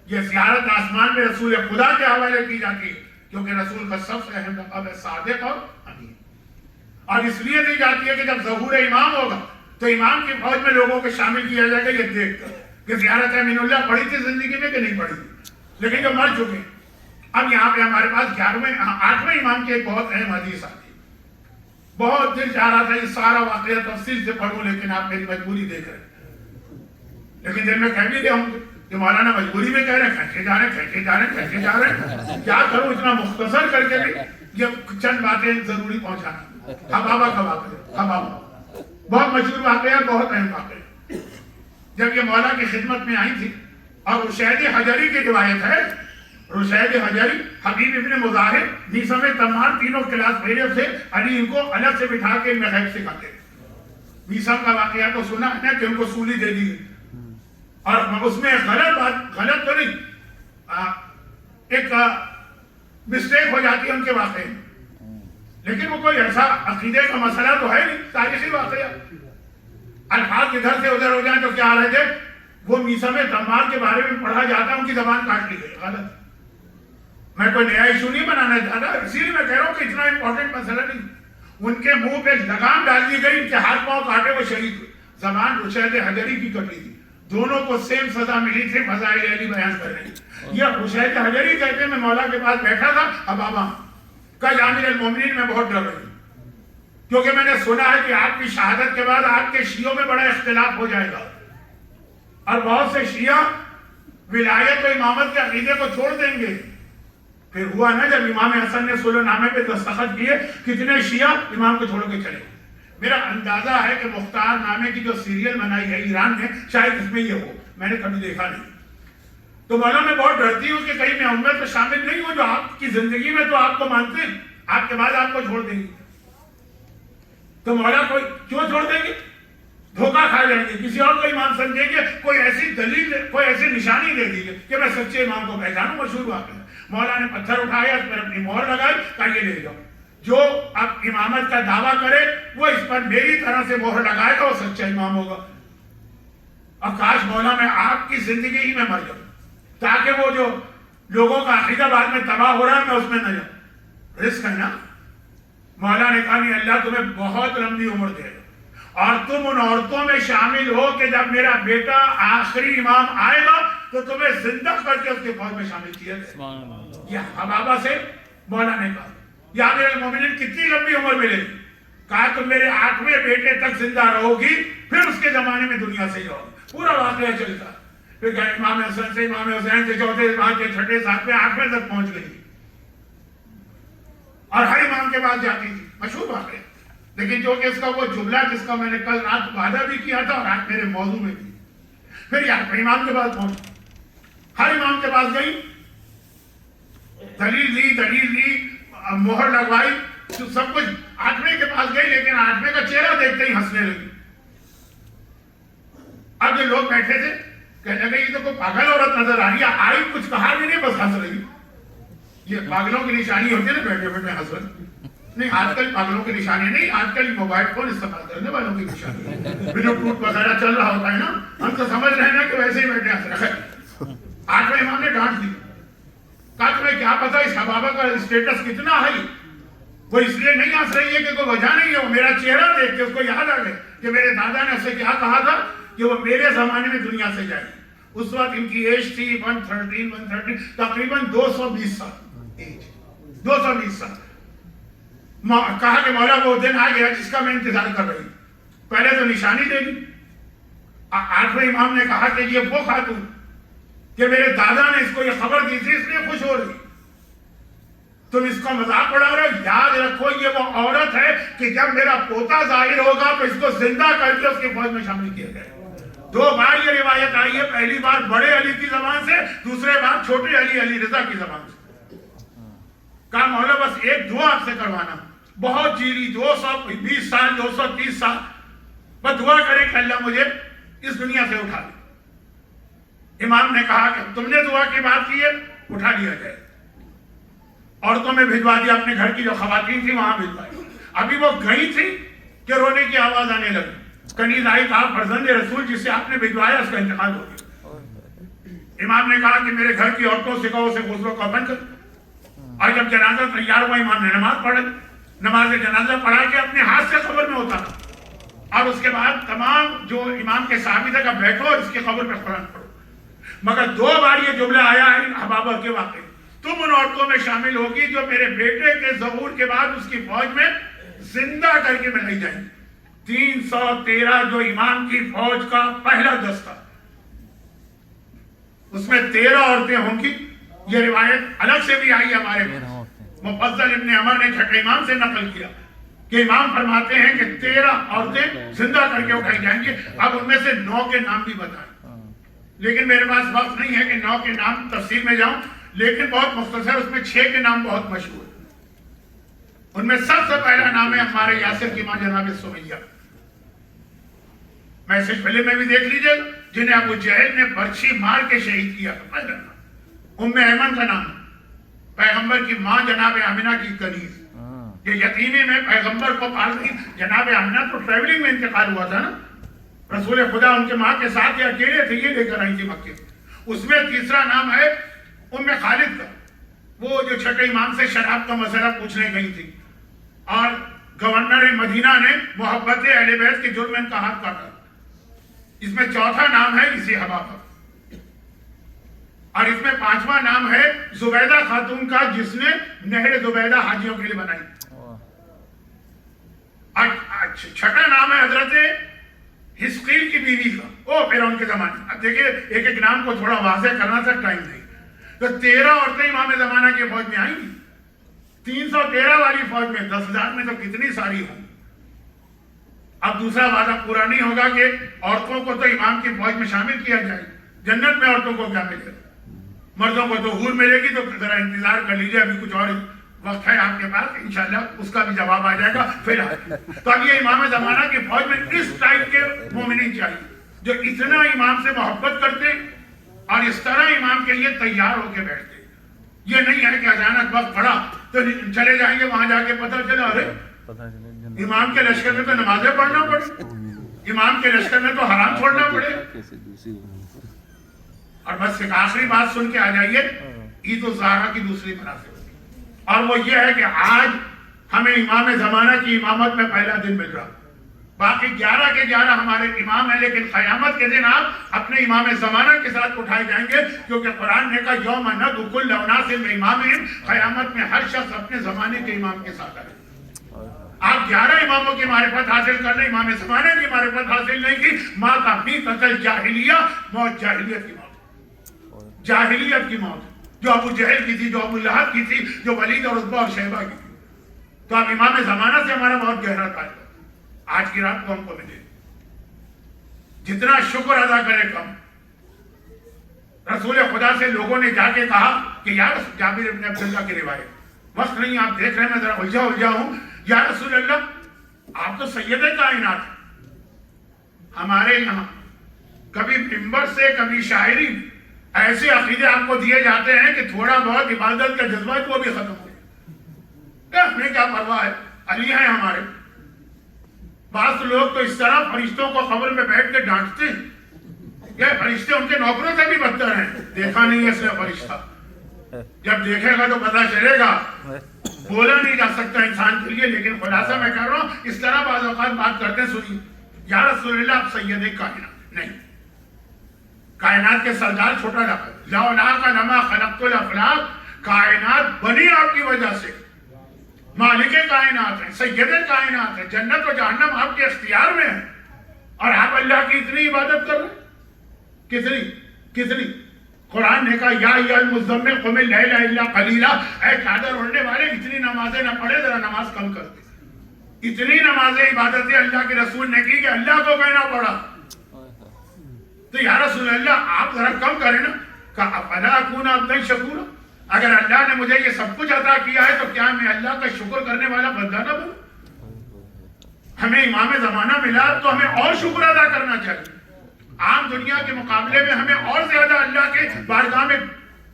یہ زیارت آسمان میں رسول خدا کے حوالے کی جاتی ہے، کیونکہ رسول کا سب سے اہم لقب ہے صادق اور امین، اور اس لیے دی جاتی ہے کہ جب ظہور امام ہوگا تو امام کی فوج میں لوگوں کو شامل کیا جائے گا، یہ دیکھ کر کہ زیارت امین اللہ پڑھی تھی زندگی میں کہ نہیں پڑھی تھی، لیکن جو مر چکے۔ اب یہاں پہ ہمارے پاس 8ویں امام کی ایک بہت اہم حدیث آتی ہے، بہت دل چاہ رہا تھا یہ سارا واقعہ تفصیل سے پڑھوں، لیکن آپ میری مجبوری دیکھ رہے ہیں، لیکن دل میں کہہ بھی دیا ہوں کہ مولانا مجبوری میں کہہ رہے ہیں، کھینچے جا رہے ہیں، کیا کروں اتنا مختصر کر کے بھی یہ چند باتیں ضروری پہنچانا۔ حبابہ کا واقعہ، حبابہ بہت مشہور واقعہ، بہت اہم واقعہ۔ جب یہ مولا کی خدمت میں آئی تھی، اور رشید حجری کی روایت ہے، رشید حجری، حبیب ابن مظاہر، میثم تمام تینوں کلاس فیلر سے علی ان کو الگ سے بٹھا کے ان میں غیب سکھاتے ہیں۔ میثم کا واقعہ تو سنا ہے کہ ان کو سولی دے دی، اور اس میں غلط بات، غلط تو نہیں، ایک مسٹیک ہو جاتی ہے ان کے واقعے میں، لیکن وہ کوئی ایسا عقیدے کا مسئلہ تو ہے نہیں، تاریخی واقعہ، الفاظ ادھر سے ادھر ہو جائیں تو کیا حالت ہے؟ وہ میثم دمار کے بارے میں پڑھا جاتا ہے، ان کی زبان کاٹ لی گئی، غلط۔ میں کوئی نیا ایشو نہیں بنانا چاہتا، اسی لیے میں کہہ رہا ہوں کہ اتنا امپورٹنٹ مسئلہ نہیں۔ ان کے منہ پہ لگام ڈال دی گئی، ان کے ہاتھ پاؤں کاٹے، وہ شہید ہوئے۔ زبان رشید حجری کی کٹی تھی، دونوں کو سیم سزا ملی تھی، فضائل علی بیان کر رہے ہیں۔ یہ رشید حجری کہتے ہیں میں مولا کے پاس بیٹھا تھا ابابا، کل امیر المومنین میں بہت ڈر رہی، کیونکہ میں نے سنا ہے کہ آپ کی شہادت کے بعد آپ کے شیعوں میں بڑا اختلاف ہو جائے گا، اور بہت سے شیعہ ولایت و امامت کے عقیدے کو چھوڑ دیں گے۔ پھر ہوا نا جب امام حسن نے صلح نامے پہ دستخط کیے، کتنے شیعہ امام کو چھوڑ کے چلے۔ میرا اندازہ ہے کہ مختار نامے کی جو سیریل بنائی ہے ایران میں، شاید اس میں یہ ہو، میں نے کبھی دیکھا نہیں۔ تو مولا میں بہت ڈرتی ہوں کہ کہیں میں امت میں شامل نہیں ہوں جو آپ کی زندگی میں تو آپ کو مانتے ہیں، آپ کے بعد آپ کو چھوڑ دیں گے۔ تو مولا کوئی کیوں چھوڑ دیں گے؟ دھوکہ کھا جائیں گے، کسی اور کو امام سمجھیں گے، کوئی ایسی دلیل، کوئی ایسی نشانی دے دیجیے کہ میں سچے امام کو پہچانوں۔ مشہور واقعہ، مولا نے پتھر اٹھایا، اس پر اپنی مہر لگائی، کہا یہ لے جاؤ، جو اب امامت کا دعویٰ کرے وہ اس پر میری طرح سے مہر لگائے گا، وہ سچا امام ہوگا۔ اب کاش مولا میں آپ کی زندگی ہی میں مر جاؤں، تاکہ وہ جو لوگوں کا عقیدہ بعد میں تباہ ہو رہا ہے میں اس میں نہ جاؤں۔ رزق ہے نا۔ مولا نے کہا نہیں، اللہ تمہیں بہت لمبی عمر دے گا، اور تم ان عورتوں میں شامل ہو کہ جب میرا بیٹا آخری امام آئے گا تو تمہیں زندہ کر کے اس کے فوج میں شامل کیا جائے۔ یہ حبابہ سے مولا نے کہا، یا امیر المومنین کتنی لمبی عمر ملے گی؟ کہا تم میرے 8ویں بیٹے تک زندہ رہو گی، پھر اس کے زمانے میں دنیا سے جاؤ گی۔ پورا واقعہ چلتا، پھر کہا امام حسن سے، امام حسین سے، چوتھے، پانچویں، چھٹے، ساتویں، 8ویں تک پہنچ گئی، اور ہر امام کے پاس جاتی تھی۔ مشہور واقعہ، لیکن جو کہ اس کا وہ جملہ جس کا میں نے کل رات وعدہ بھی کیا تھا اور آج میرے موضوع میں بھی، پھر یار امام کے پاس پہنچ، ہر امام کے پاس گئی، دلیل لی، مہر لگوائی، سب کچھ، 8ویں کے پاس گئی، لیکن 8ویں کا چہرہ دیکھتے ہی ہنسنے لگی۔ اب جو لوگ بیٹھے تھے کہنے لگے یہ تو کوئی پاگل عورت نظر آ رہی ہے، آئی کچھ کہا بھی نہیں، بس ہنس رہی۔ یہ پاگلوں کی نشانی ہوتی ہے نا، بیٹھے بیٹھے ہنس رہے۔ نہیں، آج کل پاگلوں کی نشانی نہیں، آج کل موبائل فون استعمال کرنے والوں کی نشانی ہے، بلوٹوتھ وغیرہ چل رہا ہوتا ہے نا، ہم تو سمجھ رہے ہیں نا کہ ویسے ہی بیٹھے ہنس رہے۔ 8ویں امام نے ڈانٹ دی، کہا تمہیں کیا پتا اس حبابہ کا اسٹیٹس کتنا ہے؟ وہ اس لیے نہیں ہنس رہی ہے کہ کوئی وجہ نہیں ہے، وہ میرا چہرہ دیکھ کے اس کو یاد آ گیا کہ میرے دادا نے اسے کیا کہا تھا کہ وہ میرے زمانے میں دنیا سے جائے گی۔ اس وقت ان کی ایج تھی 113 تقریباً 220 سال ایج، 220 سال۔ کہا کہ مولا وہ دن آ گیا جس کا میں انتظار کر رہی ہوں، پہلے تو نشانی دے دی۔ 8ویں امام نے کہا کہ یہ وہ خاتون کہ میرے دادا نے اس کو یہ خبر دی تھی، اس لیے خوش ہو رہی، تم اس کا مذاق اڑا رہے ہو؟ یاد رکھو یہ وہ عورت ہے کہ جب میرا پوتا ظاہر ہوگا تو اس کو زندہ کر کے اس کی فوج میں شامل کیا جائے۔ 2 بار یہ روایت آئی ہے، پہلی بار بڑے علی کی زبان سے، دوسرے بار چھوٹے علی رضا کی زبان سے۔ کہا مولا بس ایک دعا آپ سے کروانا، بہت جیلی 220 سال 230 سال، بس دعا کرے کہ اللہ مجھے اس دنیا سے اٹھا لے۔ امام نے کہا کہ تم نے دعا کی بات کی ہے، اٹھا لیا جائے۔ عورتوں میں بھجوا دیا، اپنے گھر کی جو خواتین تھی وہاں بھجوائی۔ ابھی وہ گئی تھی کہ رونے کی آواز آنے لگی، کنیز آئی، کہا فرزند رسول جسے آپ نے بھجوایا اس کا انتقال ہو گیا۔ امام نے کہا کہ میرے گھر کی عورتوں سے کہو اسے غسل و کفن کر۔ اور جب جنازہ تیار ہوا امام نے نماز پڑھی، نماز جنازہ پڑھا کے اپنے ہاتھ سے قبر میں اتارا، اور اس کے بعد تمام جو امام کے صحابی تھے کہ بیٹھو اور اس کی قبر پہ قرآن پڑھو۔ مگر 2 بار یہ جملہ آیا ہے حبابہ کے واقعے، تم ان عورتوں میں شامل ہوگی جو میرے بیٹے کے ظہور کے بعد اس کی فوج میں زندہ کر کے بنائی جائیں گی۔ 313 جو امام کی فوج کا پہلا دستہ، اس میں 13 عورتیں ہوں گی۔ یہ روایت الگ سے بھی آئی ہمارے مفضل ابن عمر نے چھٹے امام سے نقل کیا کہ امام فرماتے ہیں کہ 13 عورتیں زندہ کر کے اٹھائی جائیں گی۔ اب ان میں سے 9 کے نام بھی بتائیں، لیکن میرے پاس وقت نہیں ہے کہ 9 کے نام تفصیل میں جاؤں، لیکن بہت مختصر، اس میں 6 کے نام بہت مشہور ہیں۔ ان میں سب سے پہلا نام ہے ہمارے یاسر کی ماں جناب سمیہ، میسج فلم میں بھی دیکھ لیجئے، جنہیں ابو جہل نے برچھی مار کے شہید کیا۔ ام ایمن کا نام پیغمبر کی ماں جناب آمنہ کی کنیز، یہ یتیمی میں پیغمبر کو پال رہی جناب آمنہ تو ٹریولنگ میں انتقال ہوا تھا نا، رسول خدا ان کے ماں کے ساتھ یہ اکیلے تھے، یہ لے کر آئی تھی مکے۔ اس میں تیسرا نام ہے ام خالد کا، وہ جو چھٹے امام سے شراب کا مسئلہ پوچھنے گئی تھی اور گورنر مدینہ نے محبت اہل بیت کے جرم میں ان کا ہاتھ کاٹا۔ اس میں چوتھا نام ہے اسی حوا کا، اور اس میں پانچواں نام ہے زبیدہ خاتون کا، جس نے نہر زبیدہ حاجیوں کے لیے بنائی۔ اور چھٹا نام ہے حضرت حزقیل کی بیوی کا، وہ فرعون کے زمانے۔ اب دیکھیں ایک ایک نام کو تھوڑا واضح کرنا تھا، ٹائم نہیں۔ تو 13 عورتیں امام زمانہ کی فوج میں آئیں گی، 313 والی فوج میں 10,000 میں تو کتنی ساری ہوں۔ اب دوسرا وعدہ پورا نہیں ہوگا کہ عورتوں کو تو امام کی فوج میں شامل کیا جائے، جنت میں عورتوں کو کیا ملے گا؟ مردوں کو تو حور ملے گی، تو ذرا انتظار کر لیجیے، ابھی کچھ اور وقت ہے آپ کے پاس، انشاءاللہ اس کا بھی جواب آ جائے گا پھر۔ تو اب یہ امام زمانہ کی فوج میں اس ٹائپ کے مومنین چاہیے جو اتنا امام سے محبت کرتے اور اس طرح امام کے لیے تیار ہو کے بیٹھتے۔ یہ نہیں ہے کہ اچانک وقت پڑا تو چلے جائیں گے، وہاں جا کے پتہ چلا ارے امام کے لشکر میں تو نمازیں پڑھنا پڑے، امام کے لشکر میں تو حرام چھوڑنا پڑے۔ اور بس ایک آخری بات سن کے آ جائیے، عید الزہرا کی دوسری مناسبت، اور وہ یہ ہے کہ آج ہمیں امام زمانہ کی امامت میں پہلا دن مل رہا۔ باقی 11 کے 11 ہمارے امام ہیں، لیکن قیامت کے دن آپ اپنے امام زمانہ کے ساتھ اٹھائے جائیں گے، کیونکہ قرآن نے کہا یوم ندعو کل اناس بامامہم، قیامت میں ہر شخص اپنے زمانے کے امام کے ساتھ آئے۔ آپ 11 اماموں کی معرفت حاصل کر لیں، امام زمانے کی معرفت حاصل نہیں کی، مات میتۃ الجاہلیہ، موت جاہلیت کی موت، جاہلیت کی موت، جو ابو جہل کی تھی، جو ابو لہب کی تھی، جو ولید اور عتبہ اور شیبہ کی تھی۔ تو اب امام زمانہ سے ہمارا بہت گہرا تعلق آج کی رات کو ہم کو ملے، جتنا شکر ادا کرے کم۔ رسول خدا سے لوگوں نے جا کے کہا کہ یا رسول، جابر ابن عبداللہ کی روایت، وقت نہیں آپ دیکھ رہے ہیں میں ذرا الجھا ہوں، یا رسول اللہ آپ تو سید کائنات ہیں، ہمارے یہاں کبھی منبر سے کبھی شاعری ایسے عقیدے آپ کو دیے جاتے ہیں کہ تھوڑا بہت عبادت کا جذبہ ہے وہ بھی ختم ہو گیا، ہمیں کیا پرواہ ہے، علی ہیں ہمارے۔ بعض لوگ تو اس طرح فرشتوں کو قبر میں بیٹھ کے ڈانٹتے ہیں کہ فرشتے ان کے نوکروں سے بھی بدتر ہیں، دیکھا نہیں ہے اس نے فرشتہ، جب دیکھے گا تو پتہ چلے گا۔ بولا نہیں جا سکتا انسان کے لیے، لیکن خلاصہ میں کہہ رہا ہوں اس طرح بعض اوقات بات کرتے ہیں، سنیے یا رسول اللہ آپ سید کائنات نہیں، کائنات کے سردار چھوٹا لفظ، لولاک لما خلقت الافلاک، کائنات بنی آپ کی وجہ سے، مالک کائنات ہیں، سید کائنات ہیں، جنت و جہنم آپ کے اختیار میں ہے، اور آپ اللہ کی اتنی عبادت کر رہے ہیں، کتنی قرآن نے کہا یا ایھا المزمل قم اللیل الا قلیلا، اے چادر اوڑھنے والے اتنی نمازیں نہ پڑھے، ذرا نماز کم کر دے۔ اتنی نمازیں عبادتیں اللہ کے رسول نے کی کہ اللہ کو کہنا پڑا، تو یا رسول اللہ آپ ذرا کم کریں نا، کہا افلا اکون عبدا شکورا، اگر اللہ نے مجھے یہ سب کچھ عطا کیا ہے تو کیا میں اللہ کا شکر کرنے والا بندہ نہ بنوں؟ ہمیں امام زمانہ ملا تو ہمیں اور شکر ادا کرنا چاہیے، عام دنیا کے مقابلے میں ہمیں اور زیادہ اللہ کے بارگاہ میں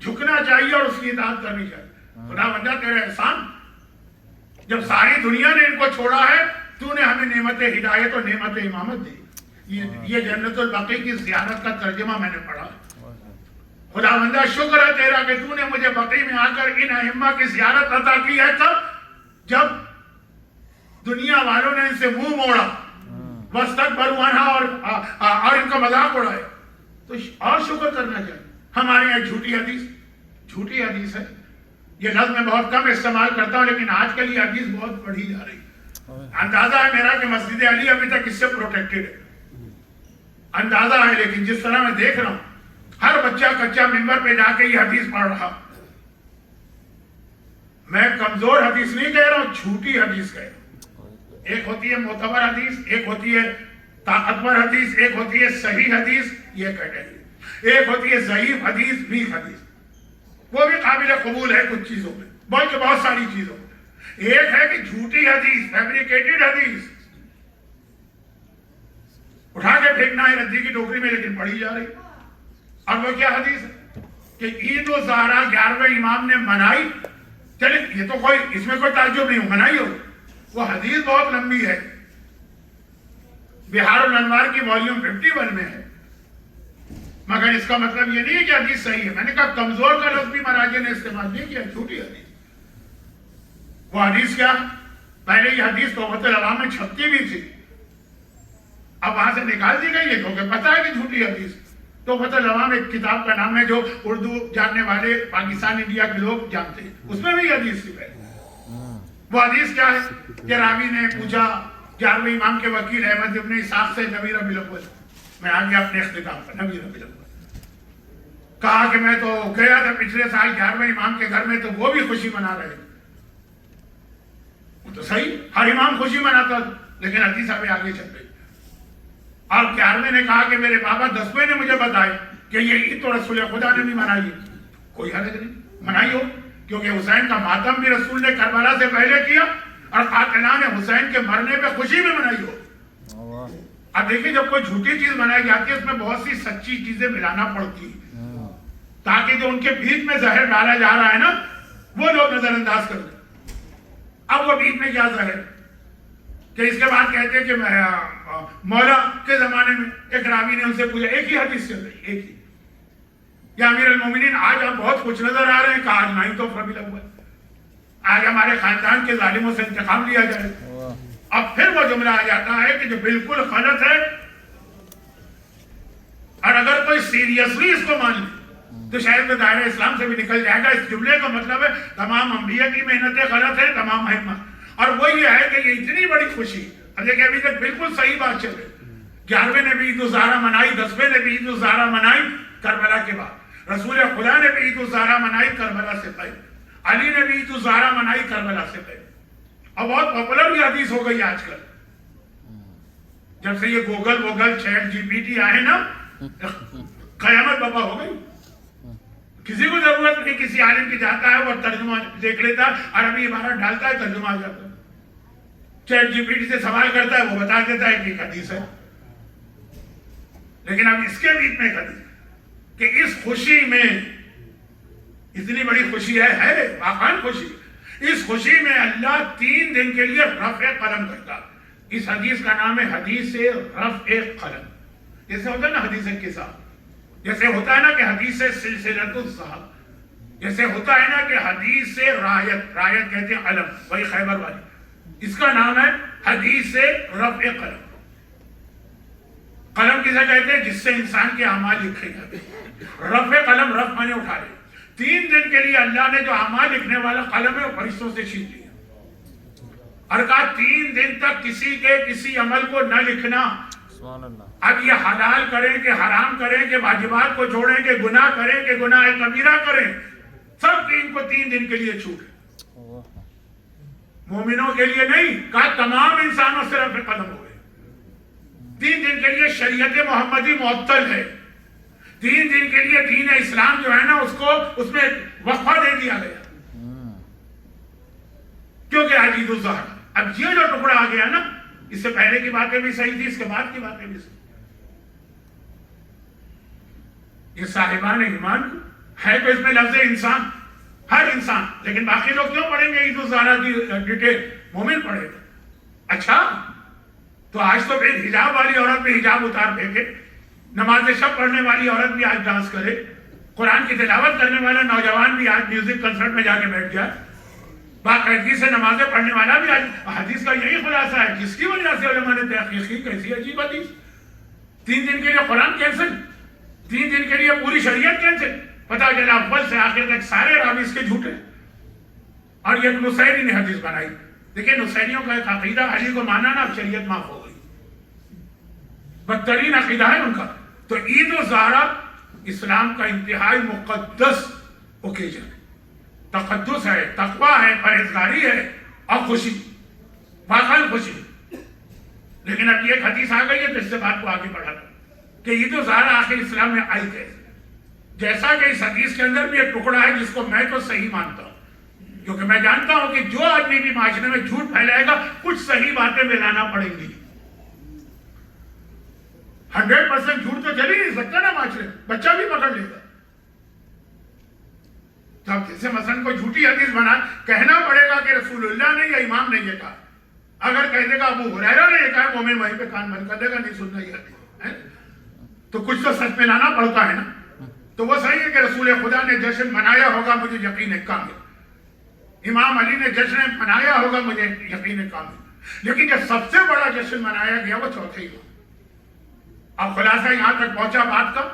جھکنا چاہیے اور اس کی اطاعت کرنی چاہیے۔ خدا بندہ تیرا احسان، جب ساری دنیا نے ان کو چھوڑا ہے تو نے ہمیں نعمت ہدایت اور نعمت امامت دی۔ یہ جنت البقیع کی زیارت کا ترجمہ میں نے پڑھا۔ خدا بندہ شکر ہے تیرا کہ تو نے مجھے بقیع میں آ کر ان ائمہ کی زیارت عطا کی ہے، تب جب دنیا والوں نے ان سے منہ موڑا، واستکبروا عنہا اور ان کا مذاق اڑائے، تو اور شکر کرنا چاہیے۔ ہمارے یہاں جھوٹی حدیث ہے، یہ لفظ میں بہت کم استعمال کرتا ہوں، لیکن آج کل یہ حدیث بہت پڑھی جا رہی ہے۔ اندازہ ہے میرا کہ مسجد علی ابھی تک اس سے پروٹیکٹڈ ہے، اندازہ ہے، لیکن جس طرح میں دیکھ رہا ہوں ہر بچہ کچا ممبر پہ جا کے یہ حدیث پڑھ رہا، میں کمزور حدیث نہیں کہہ رہا ہوں، جھوٹی حدیث کہہ رہا ہوں۔ ایک ہوتی ہے معتبر حدیث، ایک ہوتی ہے طاقتور حدیث، ایک ہوتی ہے صحیح حدیث، یہ کیٹیگری، ایک ہوتی ہے ضعیف حدیث، ویک حدیث، وہ بھی قابل قبول ہے کچھ چیزوں میں، بلکہ بہت ساری چیزوں میں۔ ایک ہے کہ جھوٹی حدیث، فیبریکیٹڈ حدیث، اٹھا کے پھینکنا ہے ردی کی ٹوکری میں، لیکن پڑھی جا رہی۔ اور وہ کیا حدیث ہے کہ عید الزہرا 11ویں امام نے منائی چلے یہ تو کوئی اس میں کوئی تعجب نہیں ہو، منائی ہو، وہ حدیث بہت لمبی ہے، بہار الانوار کی والیوم 51 میں ہے، مگر اس کا مطلب یہ نہیں ہے کہ حدیث صحیح ہے. میں نے کہا کمزور کا لفظ بھی مراجع نے استعمال نہیں کیا، جھوٹی حدیث. وہ حدیث کیا؟ پہلے یہ حدیث توبۃ العوام میں چھپتی بھی تھی، اب وہاں سے نکال دی گئی ہے کیونکہ پتہ ہے کہ جھوٹی حدیث. توبۃ العوام ایک کتاب کا نام ہے جو اردو جاننے والے پاکستان انڈیا کے لوگ جانتے ہیں، اس میں بھی حدیث تھی پہلے. وہ حدیث کیا ہے کہ راوی نے پوچھا 11ویں امام کے وکیل احمد ابن اسحاق سے نبی ربیع الاول، میں آ گیا اپنے اختتام پر، نبی ربیع الاول کہا کہ میں تو گیا تھا پچھلے سال 11ویں امام کے گھر میں تو وہ بھی خوشی منا رہے تھے. وہ تو صحیح، ہر امام خوشی مناتا تھا، لیکن حدیث ابھی آگے چل گئی. اور 11ویں نے کہا کہ میرے بابا 10ویں نے مجھے بتایا کہ یہ عید تو رسول خدا نے بھی منائی ہے. کوئی حرج نہیں، منائی ہو، کیونکہ حسین کا ماتم بھی رسول نے کربلا سے پہلے کیا اور قاتلان حسین کے مرنے پہ خوشی بھی منائی ہو. اب دیکھیں جب کوئی جھوٹی چیز بنائی جاتی ہے اس میں بہت سی سچی چیزیں ملانا پڑتی ہیں تاکہ جو ان کے بیچ میں زہر ڈالا جا رہا ہے نا وہ لوگ نظر انداز کر دیں. اب وہ بیچ میں کیا زہر کہ اس کے بعد کہتے ہیں کہ مولا کے زمانے میں ایک راوی نے ان سے پوچھا، ایک ہی حدیث چل رہی، ایک ہی، یا امیر المومنین آج آپ بہت کچھ نظر آ رہے ہیں، کہا آج 9 ربیع الاول، آج ہمارے خاندان کے ظالموں سے انتقام لیا جائے. اب پھر وہ جملہ آ جاتا ہے کہ جو بالکل غلط ہے، اور اگر کوئی سیریسلی اس کو مان لے تو شاید وہ دائرہ اسلام سے بھی نکل جائے گا. اس جملے کا مطلب ہے تمام انبیاء کی محنتیں غلط ہیں، تمام ائمہ. اور وہ یہ ہے کہ یہ اتنی بڑی خوشی، اب دیکھیں ابھی تک بالکل صحیح بات چل رہی. 11ویں نے بھی عید الزہرا منائی، 10ویں نے بھی عید الزہرا منائی کربلا کے بعد، رسول خدا نے بھی عید الزہرا منائی کربلا سے پہلے، علی نے بھی عید الزہرا منائی کربلا سے پہلے. اور بہت پاپولر یہ حدیث ہو گئی آج کل، جب سے یہ Google chat G P T آئے نا قیامت بابا ہو گئی. کسی کو ضرورت نہیں، کسی عالم کی جاتا ہے وہ ترجمہ دیکھ لیتا، عربی عبارت ڈالتا ہے، ترجمہ آ جاتا ہے، چیٹ جی پی ٹی سے سوال کرتا ہے وہ بتا دیتا ہے کہ ایک حدیث ہے. لیکن اب اس کے بیچ میں ایک حدیث کہ اس خوشی میں اتنی بڑی خوشی ہے واقعاً خوشی، اس خوشی میں اللہ 3 دن کے لیے رفع قلم کرتا. اس حدیث کا نام ہے حدیث رفع قلم. جیسے ہوتا ہے نا حدیث قصہ، جیسے ہوتا ہے نا کہ حدیث سلسلۃ الصحابہ، جیسے ہوتا ہے نا کہ حدیث رایت کہتے ہیں علم، وہی خیبر والی، اس کا نام ہے حدیث رفع قلم. قلم کسے کہتے ہیں؟ جس سے انسان کے اعمال لکھے جاتے ہیں. رفع قلم، رفع مانے اٹھا لے. 3 دن کے لیے اللہ نے جو اعمال لکھنے والا قلم ہے وہ فرشتوں سے چھین لیا اور کہا 3 دن تک کسی کے کسی عمل کو نہ لکھنا. اب یہ حلال کریں کہ حرام کریں کہ واجبات کو چھوڑیں کہ گناہ کریں کہ گناہ کبیرہ کریں، سب کی ان کو 3 دن کے لیے چھوٹ ہے. مومنوں کے لیے نہیں، کہا تمام انسانوں سے رفع قلم ہو گئے. 3 دن کے لیے شریعت محمدی معطل ہے. 3 دن کے لیے دین اسلام جو ہے نا اس میں وقفہ دے دیا گیا کیونکہ آج عید الضحیٰ. اب یہ جو ٹکڑا آ گیا نا، اس سے پہلے کی باتیں بھی صحیح تھی، اس کے بعد کی باتیں بھی صحیح. یہ صاحبان ایمان ہے تو اس میں لفظ انسان، ہر انسان، لیکن باقی لوگ کیوں پڑھیں گے عید الضحیٰ کی ڈیٹیل؟ مومن پڑھے گا. اچھا تو آج تو پھر حجاب والی عورت بھی حجاب اتار پھینکے، نماز شب پڑھنے والی عورت بھی آج ڈانس کرے، قرآن کی تلاوت کرنے والا نوجوان بھی آج میوزک کنسرٹ میں جا کے بیٹھ جائے، باقاعدگی سے نمازیں پڑھنے والا بھی آج. حدیث کا یہی خلاصہ ہے جس کی وجہ سے علماء نے تحقیق کی. کیسی عجیب حدیث! 3 دن کے لیے قرآن کینسل، 3 دن کے لیے پوری شریعت کینسل. پتہ چلا اول سے آخر تک سارے راوی اس کے جھوٹے. اور یہ نصیری نے حدیث بنائی. دیکھیں نصیریوں کا ایک عقیدہ، علی کو مانا نا اب شریعت معاف ہو گئی، بدترین عقیدہ ہے ان کا. تو عید الضحیٰ اسلام کا انتہائی مقدس اوکیجن ہے، تقدس ہے، تقویٰ ہے، پرہیزگاری ہے اور خوشی، واقعی خوشی. لیکن اب یہ ایک حدیث آ گئی ہے تو اس سے بات کو آگے بڑھا کہ عید الضحیٰ آخر اسلام میں آئی کیسے. جیسا کہ اس حدیث کے اندر بھی ایک ٹکڑا ہے جس کو میں تو صحیح مانتا ہوں، کیونکہ میں جانتا ہوں کہ جو آدمی بھی معاشرے میں جھوٹ پھیلائے گا کچھ صحیح باتیں ملانا پڑیں گی. 100% جھوٹ تو چل ہی نہیں سکتا نا معاشرے، بچہ بھی پکڑ لے گا. تو اب جیسے مثلا کوئی جھوٹی حدیث بنا کہنا پڑے گا کہ رسول اللہ نے یا امام نے یہ کہا. اگر کہہ دے گا ابو ہریرہ نے یہ کہا مومن وہیں پہ کان بند کر دے گا, نہیں سننا یہ حدیث. تو کچھ تو سچ میں لانا پڑتا ہے نا. تو وہ صحیح ہے کہ رسول خدا نے جشن منایا ہوگا, مجھے یقین ہے کامل. امام علی نے جشن منایا ہوگا, مجھے یقین ہے کامل. لیکن جو سب سے بڑا جشن منایا گیا وہ چوتھے ہی. اب خلاصہ یہاں تک پہنچا بات کا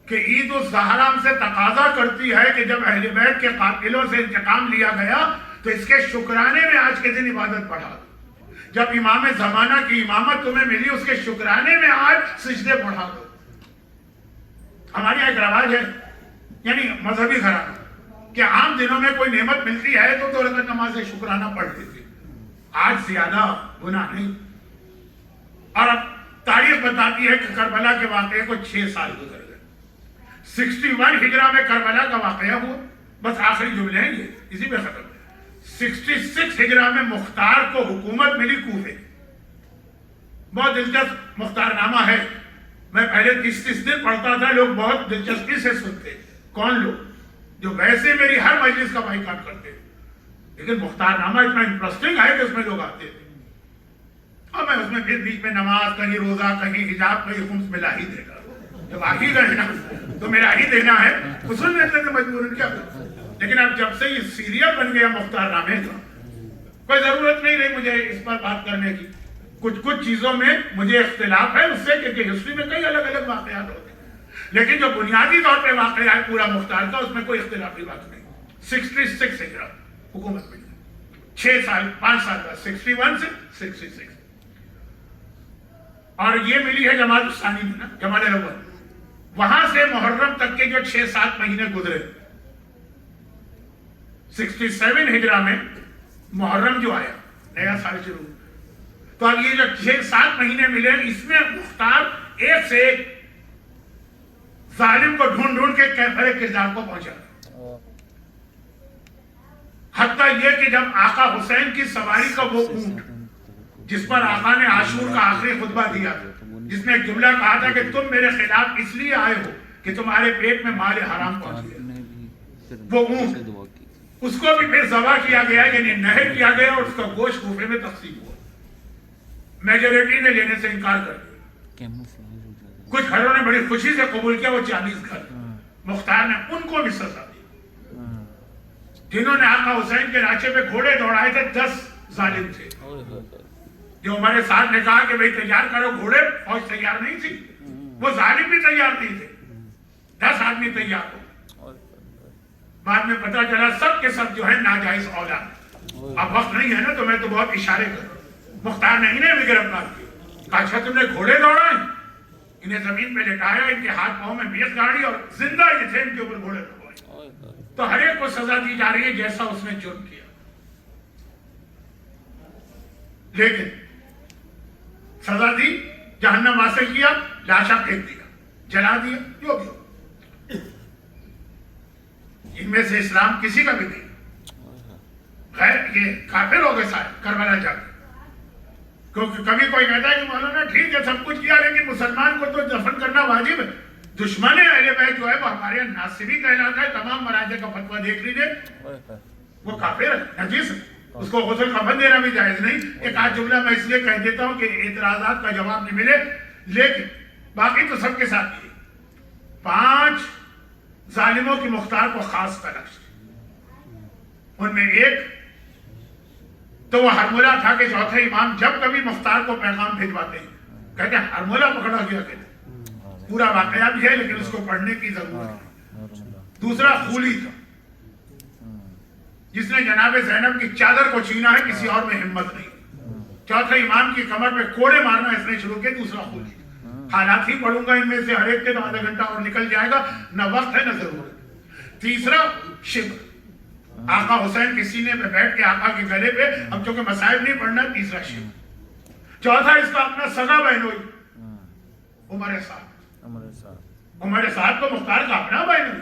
کہ عید الزہرا ہم سے تقاضا کرتی ہے کہ جب اہل بیت کے قاتلوں سے انتقام لیا گیا تو اس کے شکرانے میں آج کے دن عبادت بڑھا دو. جب امام زمانہ کی امامت تمہیں ملی اس کے شکرانے میں آج سجدے بڑھا دو. ہمارے یہاں ایک رواج ہے, یعنی مذہبی گھرانہ, کہ عام دنوں میں کوئی نعمت ملتی ہے تو 2 رکعت نماز شکرانہ پڑھ لیتے. آج زیادہ گناہ نہیں. اور اب تاریخ بتاتی ہے کہ کربلا کے واقعے کو 6 سال گزر گئے. 61 ہجرہ میں کربلا کا واقعہ ہوا, بس آخری جملے ہیں یہ, اسی پہ ختم. 66 ہجرہ میں مختار کو حکومت ملی کوفے. بہت دلچسپ مختار نامہ ہے, میں پہلے 30 دن پڑھتا تھا, لوگ بہت دلچسپی سے سنتے. کون لوگ؟ جو ویسے میری ہر مجلس کا بائیکاٹ کرتے, لیکن مختار نامہ اتنا انٹرسٹنگ ہے کہ اس میں لوگ آتے تھے. اور میں اس میں پھر بیچ میں نماز, کہیں روزہ, کہیں حجاب, کہیں خمس ملا ہی دے گا. جب آ ہی گئے نا تو میرا ہی دینا ہے, اصول میں اتنے مجبور کیا. لیکن اب جب سے یہ سیریل بن گیا مختار نامے کا, کوئی ضرورت نہیں رہی مجھے اس پر بات کرنے کی. کچھ چیزوں میں مجھے اختلاف ہے اس سے, کیونکہ ہسٹری میں کئی الگ الگ واقعات ہوتے ہیں, لیکن جو بنیادی طور پہ واقعہ ہے پورا مختار کا, اس میں کوئی اختلافی بات نہیں. 66 ہجرہ حکومت ملی, 6 سال 5 سال بعد 61 سے 66. اور یہ ملی ہے جماعت الثانی میں نا, جماعت الاول. وہاں سے محرم تک کے جو 6-7 مہینے گزرے, 67 ہجرہ میں محرم جو آیا, نیا سال شروع, تو اب یہ جو 6-7 مہینے ملے, اس میں مختار ایک سے ایک ظالم کو ڈھونڈ کے کیفر کردار کو پہنچا. حتیٰ یہ کہ جب آقا حسین کی سواری کا وہ اونٹ جس پر آقا نے عاشور کا آخری خطبہ دیا, جس میں ایک جملہ کہا تھا کہ تم میرے خلاف اس لیے آئے ہو کہ تمہارے پیٹ میں مال حرام پہنچ گیا, وہ اونٹ, اس کو بھی پھر ذبح کیا گیا, یعنی نہر کیا گیا, اور اس کا گوشت کوفے میں تقسیم ہوا. میجورٹی نے لینے سے انکار کر دیا. کچھ گھروں نے بڑی خوشی سے قبول کیا, وہ 40 گھر. مختار نے ان کو بھی سزا دی. جنہوں نے آقا حسین کے رانچے پہ گھوڑے دوڑائے تھے 10 ظالم تھے, جو ہمارے ساتھ نے کہا کہ بھئی تیار کرو گھوڑے, فوج تیار نہیں تھی, وہ ظالم بھی تیار نہیں تھے, 10 آدمی تیار ہو. بعد میں پتا چلا سب کے سب جو ہے ناجائز اولاد. اب وقت نہیں ہے نا تو میں تو بہت اشارے کروں. مختار نے انہیں بھی گرفتار کیا, کہا اچھا تم نے گھوڑے دوڑائے, انہیں زمین پہ لٹایا, ان کے ہاتھ پاؤں میں بیس گاڑی, اور زندہ یہ تھے, ان کے اوپر گھوڑے دوڑائے. تو ہر ایک کو سزا دی جا رہی ہے جیسا اس نے جرم کیا. لیکن سزا دی, جہنم حاصل کیا, لاشا پھینک دیا, جلا دیا, جو بھی ہو. ان میں سے اسلام کسی کا بھی نہیں. غیر یہ کافر ہو گئے سارے کربلا جا کے. کیونکہ کبھی کوئی کہتا ہے کہ مولانا ٹھیک ہے سب کچھ کیا, لیکن مسلمان کو تو دفن کرنا واجب ہے. دشمن اہل بیت جو ہے وہ ہمارے یہاں ناصبی کہلاتا ہے. تمام مراجع کا فتویٰ دیکھ لیجیے, وہ کافر ہے, نجیس ہے, اس کو غسل کفن دینا بھی جائز نہیں. ایک آدھ جملہ میں اس لیے کہہ دیتا ہوں کہ اعتراضات کا جواب نہیں ملے, لیکن باقی تو سب کے ساتھ یہ 5 ظالموں کی مختار کو خاص تلخ. ان میں ایک تو وہ ہرملہ تھا کہ چوتھے امام جب کبھی مختار کو پیغام بھیجواتے ہیں کہتے ہیں ہرملہ پکڑا گیا, کہتے پورا واقعہ بھی ہے لیکن اس کو پڑھنے کی ضرورت ہے. دوسرا خولی تھا, جس نے جناب زینب کی چادر کو چھینا ہے, کسی اور میں ہمت نہیں. چوتھے امام کی کمر پہ کوڑے مارنا اس نے شروع کیا. دوسرا خولی. حالات ہی پڑھوں گا ان میں سے ہر ایک کے, تو آدھا گھنٹہ اور نکل جائے گا, نہ وقت ہے نہ ضرورت. تیسرا شبر, آقا حسین کے سینے پہ بیٹھ کے آقا کے گلے پہ, اب چونکہ مصائب نہیں پڑھنا. تیسرا شبر. چوتھا اس کا اپنا سگا بہن ہوئی عمر سعد. عمر سعد کو مختار کا اپنا بہن ہوئی.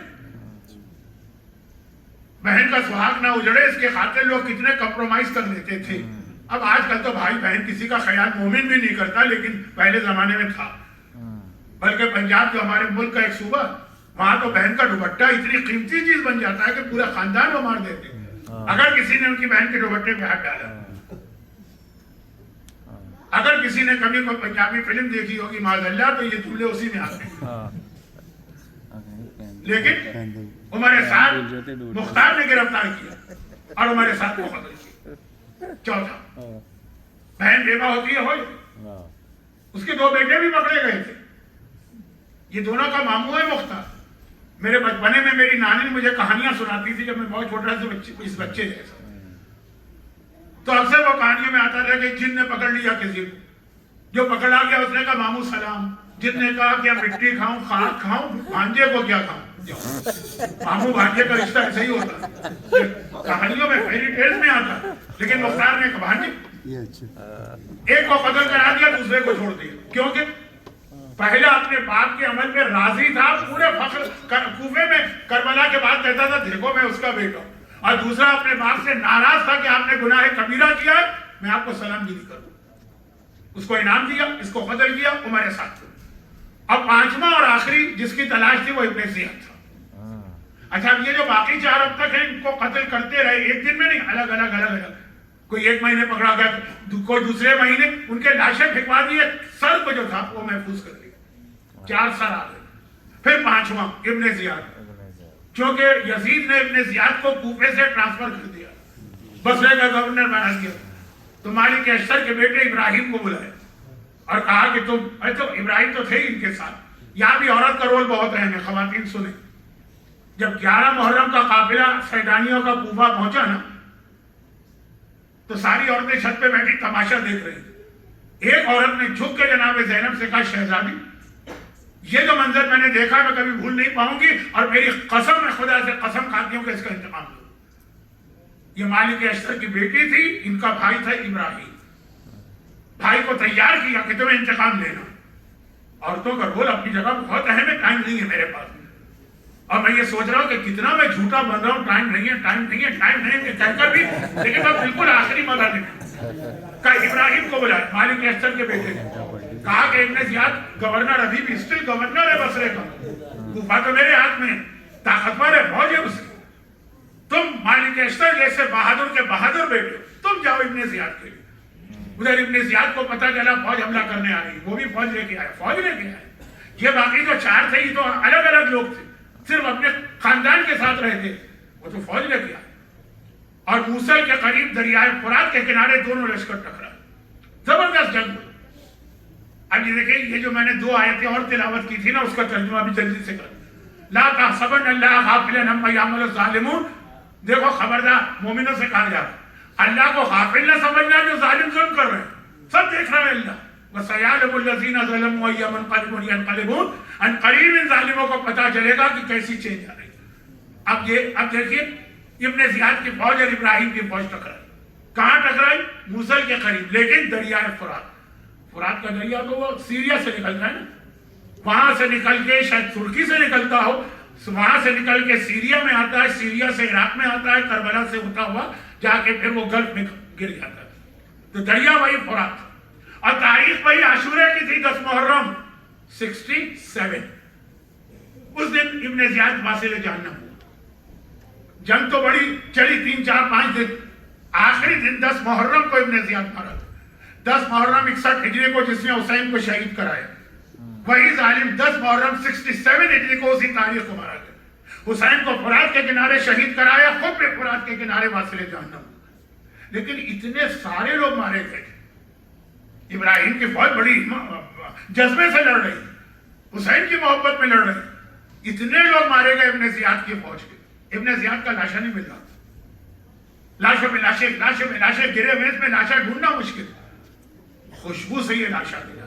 بہن کا سہاگ نہ اجڑے اس کے خاطر لوگ کتنے کمپرومائز کر لیتے تھے. اب آج کل تو بھائی بہن کسی کا خیال مومن بھی نہیں کرتا, لیکن پہلے زمانے میں تھا. بلکہ پنجاب جو ہمارے ملک کا ایک صوبہ, وہاں تو بہن کا دوپٹہ اتنی قیمتی چیز بن جاتا ہے کہ پورا خاندان وہ مار دیتے ہیں اگر کسی نے ان کی بہن کے دوپٹے پہ ہاتھ ڈالا. اگر کسی نے کبھی کوئی پنجابی فلم دیکھی ہوگی معاذ اللہ تو یہ جملے اسی میں آتے ہیں. لیکن عمر سعد مختار نے گرفتار کیا اور عمر سعد کو قتل کیا. چوتھا بہن بیوہ ہوتی ہے ہو اس کے 2 بیٹے بھی پکڑے گئے تھے. یہ دونوں کا ماموں ہے مختار. میرے بچپنے میں میری نانی نے مجھے کہانیاں سناتی تھی جب میں بہت چھوٹا تھا اس بچے جیسا. تو اکثر وہ کہانیوں میں آتا تھا کہ جن نے پکڑ لیا کسی کو, جو پکڑا گیا اس نے کہا ماموں سلام. جن نے کہا کیا مٹی کھاؤں خاک کھاؤں بھانجے کو کیا کھاؤں. ماموں بھانجے کا رشتہ ایسا ہی ہوتا کہانیوں میں فیری ٹیلز میں آتا. لیکن مختار نے کہا بھانجے ایک کو قتل کرا دیا دوسرے کو چھوڑ دیا کیونکہ پہلا اپنے باپ کے عمل میں راضی تھا پورے فخر کوفے میں کربلا کے بعد کہتا تھا دیکھو میں اس کا بیٹا ہوں. اور دوسرا اپنے باپ سے ناراض تھا کہ آپ نے گناہ کبیرہ کیا ہے میں آپ کو سلام گیری کروں. اس کو انعام دیا اس کو قتل کیا عمر سعد. اب پانچواں اور آخری جس کی تلاش تھی وہ ابن زیاد تھا. اچھا اب یہ جو باقی 4 اب تک ہیں ان کو قتل کرتے رہے ایک دن میں نہیں الگ الگ. کوئی 1 مہینے پکڑا گیا کوئی دوسرے مہینے ان کے لاشیں پھینکوا دیے. سر کو جو تھا وہ محفوظ کر لیا 4 سر آ گئے. پھر پانچواں ابن زیاد چونکہ یزید نے ابن زیاد کو کوفے سے ٹرانسفر کر دیا بصرے کا گورنر بنا دیا تو مالک اشتر کے بیٹے ابراہیم کو بلایا اور کہا کہ تم تو ابراہیم تو تھے ان کے ساتھ. یہاں بھی عورت کا رول بہت اہم ہے. خواتین سنیں جب 11 محرم کا قافلہ سیدانیوں کا کوفہ پہنچا نا تو ساری عورتیں چھت پہ بیٹھی تماشا دیکھ رہی. ایک عورت نے جھک کے جناب زینب سے کہا شہزادی یہ جو منظر میں نے دیکھا میں کبھی بھول نہیں پاؤں گی اور میری قسم میں خدا سے قسم کھاتی ہوں کہ اس کا انتقام لوں. یہ مالک اشتر کی بیٹی تھی ان کا بھائی تھا ابراہیم. بھائی کو تیار کیا کہ تمہیں انتقام لینا. عورتوں کا رول اپنی جگہ بہت اہم ہے. ٹائم نہیں ہے میرے پاس اور میں یہ سوچ رہا ہوں کہ کتنا میں جھوٹا بن رہا ہوں. ٹائم نہیں ہے کہہ کر بھی لیکن میں بالکل آخری مدد کہا ابراہیم کو بلایا مالک اشتر کے بیٹے نے کہا کہ ابن زیاد گورنر ابھی بھی اسٹل گورنر ہے بصرے کا. کوفہ تو میرے ہاتھ میں طاقتور ہے فوج ہے اس کی. تم مالک اشتر جیسے بہادر کے بہادر بیٹے تم جاؤ ابن زیاد کے لیے. ادھر ابن زیاد کو پتا چلا فوج حملہ کرنے آ رہی. وہ بھی فوج لے کے آئے. یہ باقی جو 4 تھے یہ تو الگ الگ لوگ تھے صرف اپنے خاندان کے ساتھ رہے تھے. وہ تو فوج لے کے آئے اور موصل کے قریب دریائے فرات کے کنارے دونوں لشکر ٹکرائے. زبردست جنگ. اب یہ دیکھیں یہ جو میں نے 2 آیتیں اور تلاوت کی تھی نا اس کا ترجمہ بھی جلدی سے کر. لا تحسبن اللہ غافلا عما یعمل الظالمون. دیکھو خبردار مومنوں سے کہا جا اللہ کو غافل نہ سمجھنا جو ظالم ظلم کر رہے ہیں. سب دیکھ رہا ہے اللہ. وَسَيَعْلَمُ الَّذِينَ ظَلَمُوا أَيَّ مُنقَلِبٍ يَنقَلِبُونَ. ان قریب ان ظالموں کو پتہ چلے گا کہ کیسی چینج آ رہی. اب دیکھیے ابن زیاد کی فوج اور ابراہیم کی فوج ٹکرائی. کہاں ٹکرائی؟ موصل کے قریب لیکن دریائے فرات. فرات کا دریا تو وہ سیریا سے نکلتا ہے نا. وہاں سے نکل کے شاید ترکی سے نکلتا ہو وہاں سے نکل کے سیریا میں آتا ہے. سیریا سے عراق میں آتا ہے. کربلا سے ہوتا ہوا جا کے پھر وہ گلف میں گر جاتا ہے. تو دریا وہی فرات. اور تاریخ وہی عاشورے کی تھی 10 محرم 67. اس دن ابن زیاد واصل جہنم ہوا. جنگ تو بڑی چلی 3 4 5 دن. آخری دن 10 محرم کو ابن زیاد مارا. 10 محرم 61 ہجری کو جس نے حسین کو شہید کرایا وہی ظالم 10 محرم 67 ہجری کو اسی تاریخ کو مارا گیا. حسین کو فرات کے کنارے شہید کرایا خود بھی فرات کے کنارے واصل جہنم. لیکن اتنے سارے لوگ مارے گئے. ابراہیم کی فوج بڑی جذبے سے لڑ رہی. حسین کی محبت میں لڑ رہی. اتنے لوگ مارے گئے ابن زیاد کی فوج کے. ابن زیاد کا لاشا نہیں مل رہا. لاشوں میں لاشیں گرے ہوئے میں لاشا ڈھونڈنا مشکل. خوشبو سے یہ لاشا ملا.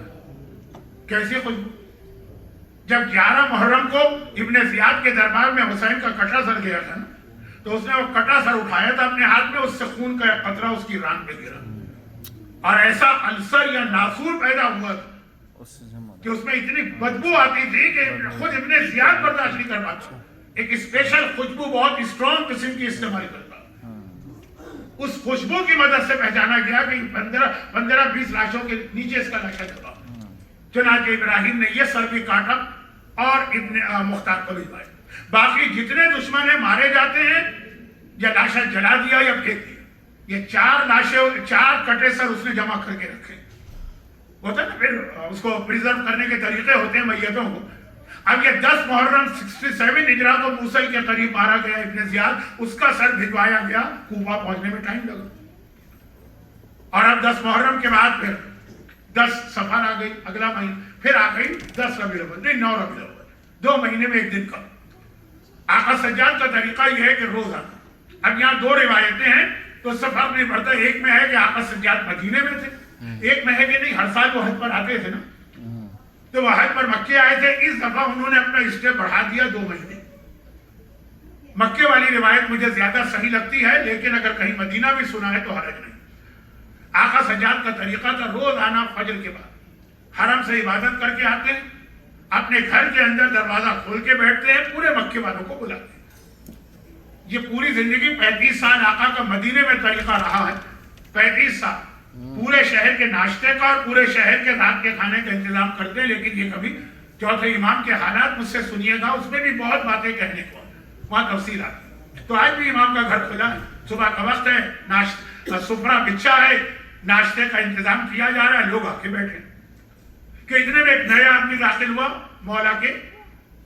کیسی خوشبو؟ جب 11 محرم کو ابن زیاد کے دربار میں حسین کا کٹا سر گیا تھا تو اس نے وہ کٹا سر اٹھایا تھا اپنے ہاتھ میں. اس سے خون کا قطرہ اس کی ران پہ گرا اور ایسا السر یا ناسور پیدا ہوا کہ اس میں اتنی بدبو آتی تھی کہ خود ابن زیاد برداشت نہیں کر پاتا. ایک اسپیشل خوشبو بہت اسٹرانگ قسم کی استعمال کرتا. اس خوشبو کی مدد سے پہچانا گیا کہ 15-20 لاشوں کے نیچے اس کا لاشا دبا. چنانچہ ابراہیم نے یہ سر بھی کاٹا اور ابن مختار کو بھجوایا. باقی جتنے دشمن ہیں مارے جاتے ہیں یا لاشیں جلا دیا یا پھینک دیا. یہ 4 لاشیں 4 کٹے سر اس نے جمع کر کے رکھے. ہوتا ہے نا پھر اس کو پریزرو کرنے کے طریقے ہوتے ہیں میتوں کو. اب یہ 10 محرم 67 ہجرہ کو موصل کے قریب مارا گیا ابن زیاد. اس کا سر بھجوایا گیا. کوفہ پہنچنے میں ٹائم لگا. اور اب 10 محرم کے بعد پھر 10 صفر آ گئی اگلا مہینہ. پھر آ گئی 10 ربیع الاول نہیں 9 ربیع الاول. 2 مہینے میں 1 دن کا. آقا سجاد کا طریقہ یہ ہے کہ روز آنا. اب یہاں 2 روایتیں ہیں تو اس سے فرق نہیں پڑتا. ایک میں ہے کہ آقا سجاد مدینے میں تھے. ایک میں ہے کہ نہیں ہر سال وہ حج پر آتے تھے نا. تو وہ حج پر مکے آئے تھے. اس دفعہ انہوں نے اپنا اسٹے بڑھا دیا 2 مہینے. مکے والی روایت مجھے زیادہ صحیح لگتی ہے لیکن اگر کہیں مدینہ بھی سنا ہے تو حرج نہیں. آقا سجاد کا طریقہ تھا روز آنا فجر کے بعد حرم سے عبادت کر کے آتے ہیں. اپنے گھر کے اندر دروازہ کھول کے بیٹھتے ہیں. پورے مکے والوں کو بلاتے ہیں. یہ پوری زندگی 35 سال آقا کا مدینے میں طریقہ رہا ہے. 35 سال پورے شہر کے ناشتے کا اور پورے شہر کے رات کے کھانے کا انتظام کرتے ہیں. لیکن یہ کبھی چوتھے امام کے حالات مجھ سے سنیے گا. اس میں بھی بہت باتیں کہنے کو وہاں تفصیلات. تو آج بھی امام کا گھر کھلا ہے. صبح کا وقت ہے. سفرہ بچھا ہے. ناشتے کا انتظام کیا جا رہا ہے. لوگ آ کے بیٹھے کہ اتنے میں ایک نیا آدمی داخل ہوا مولا کے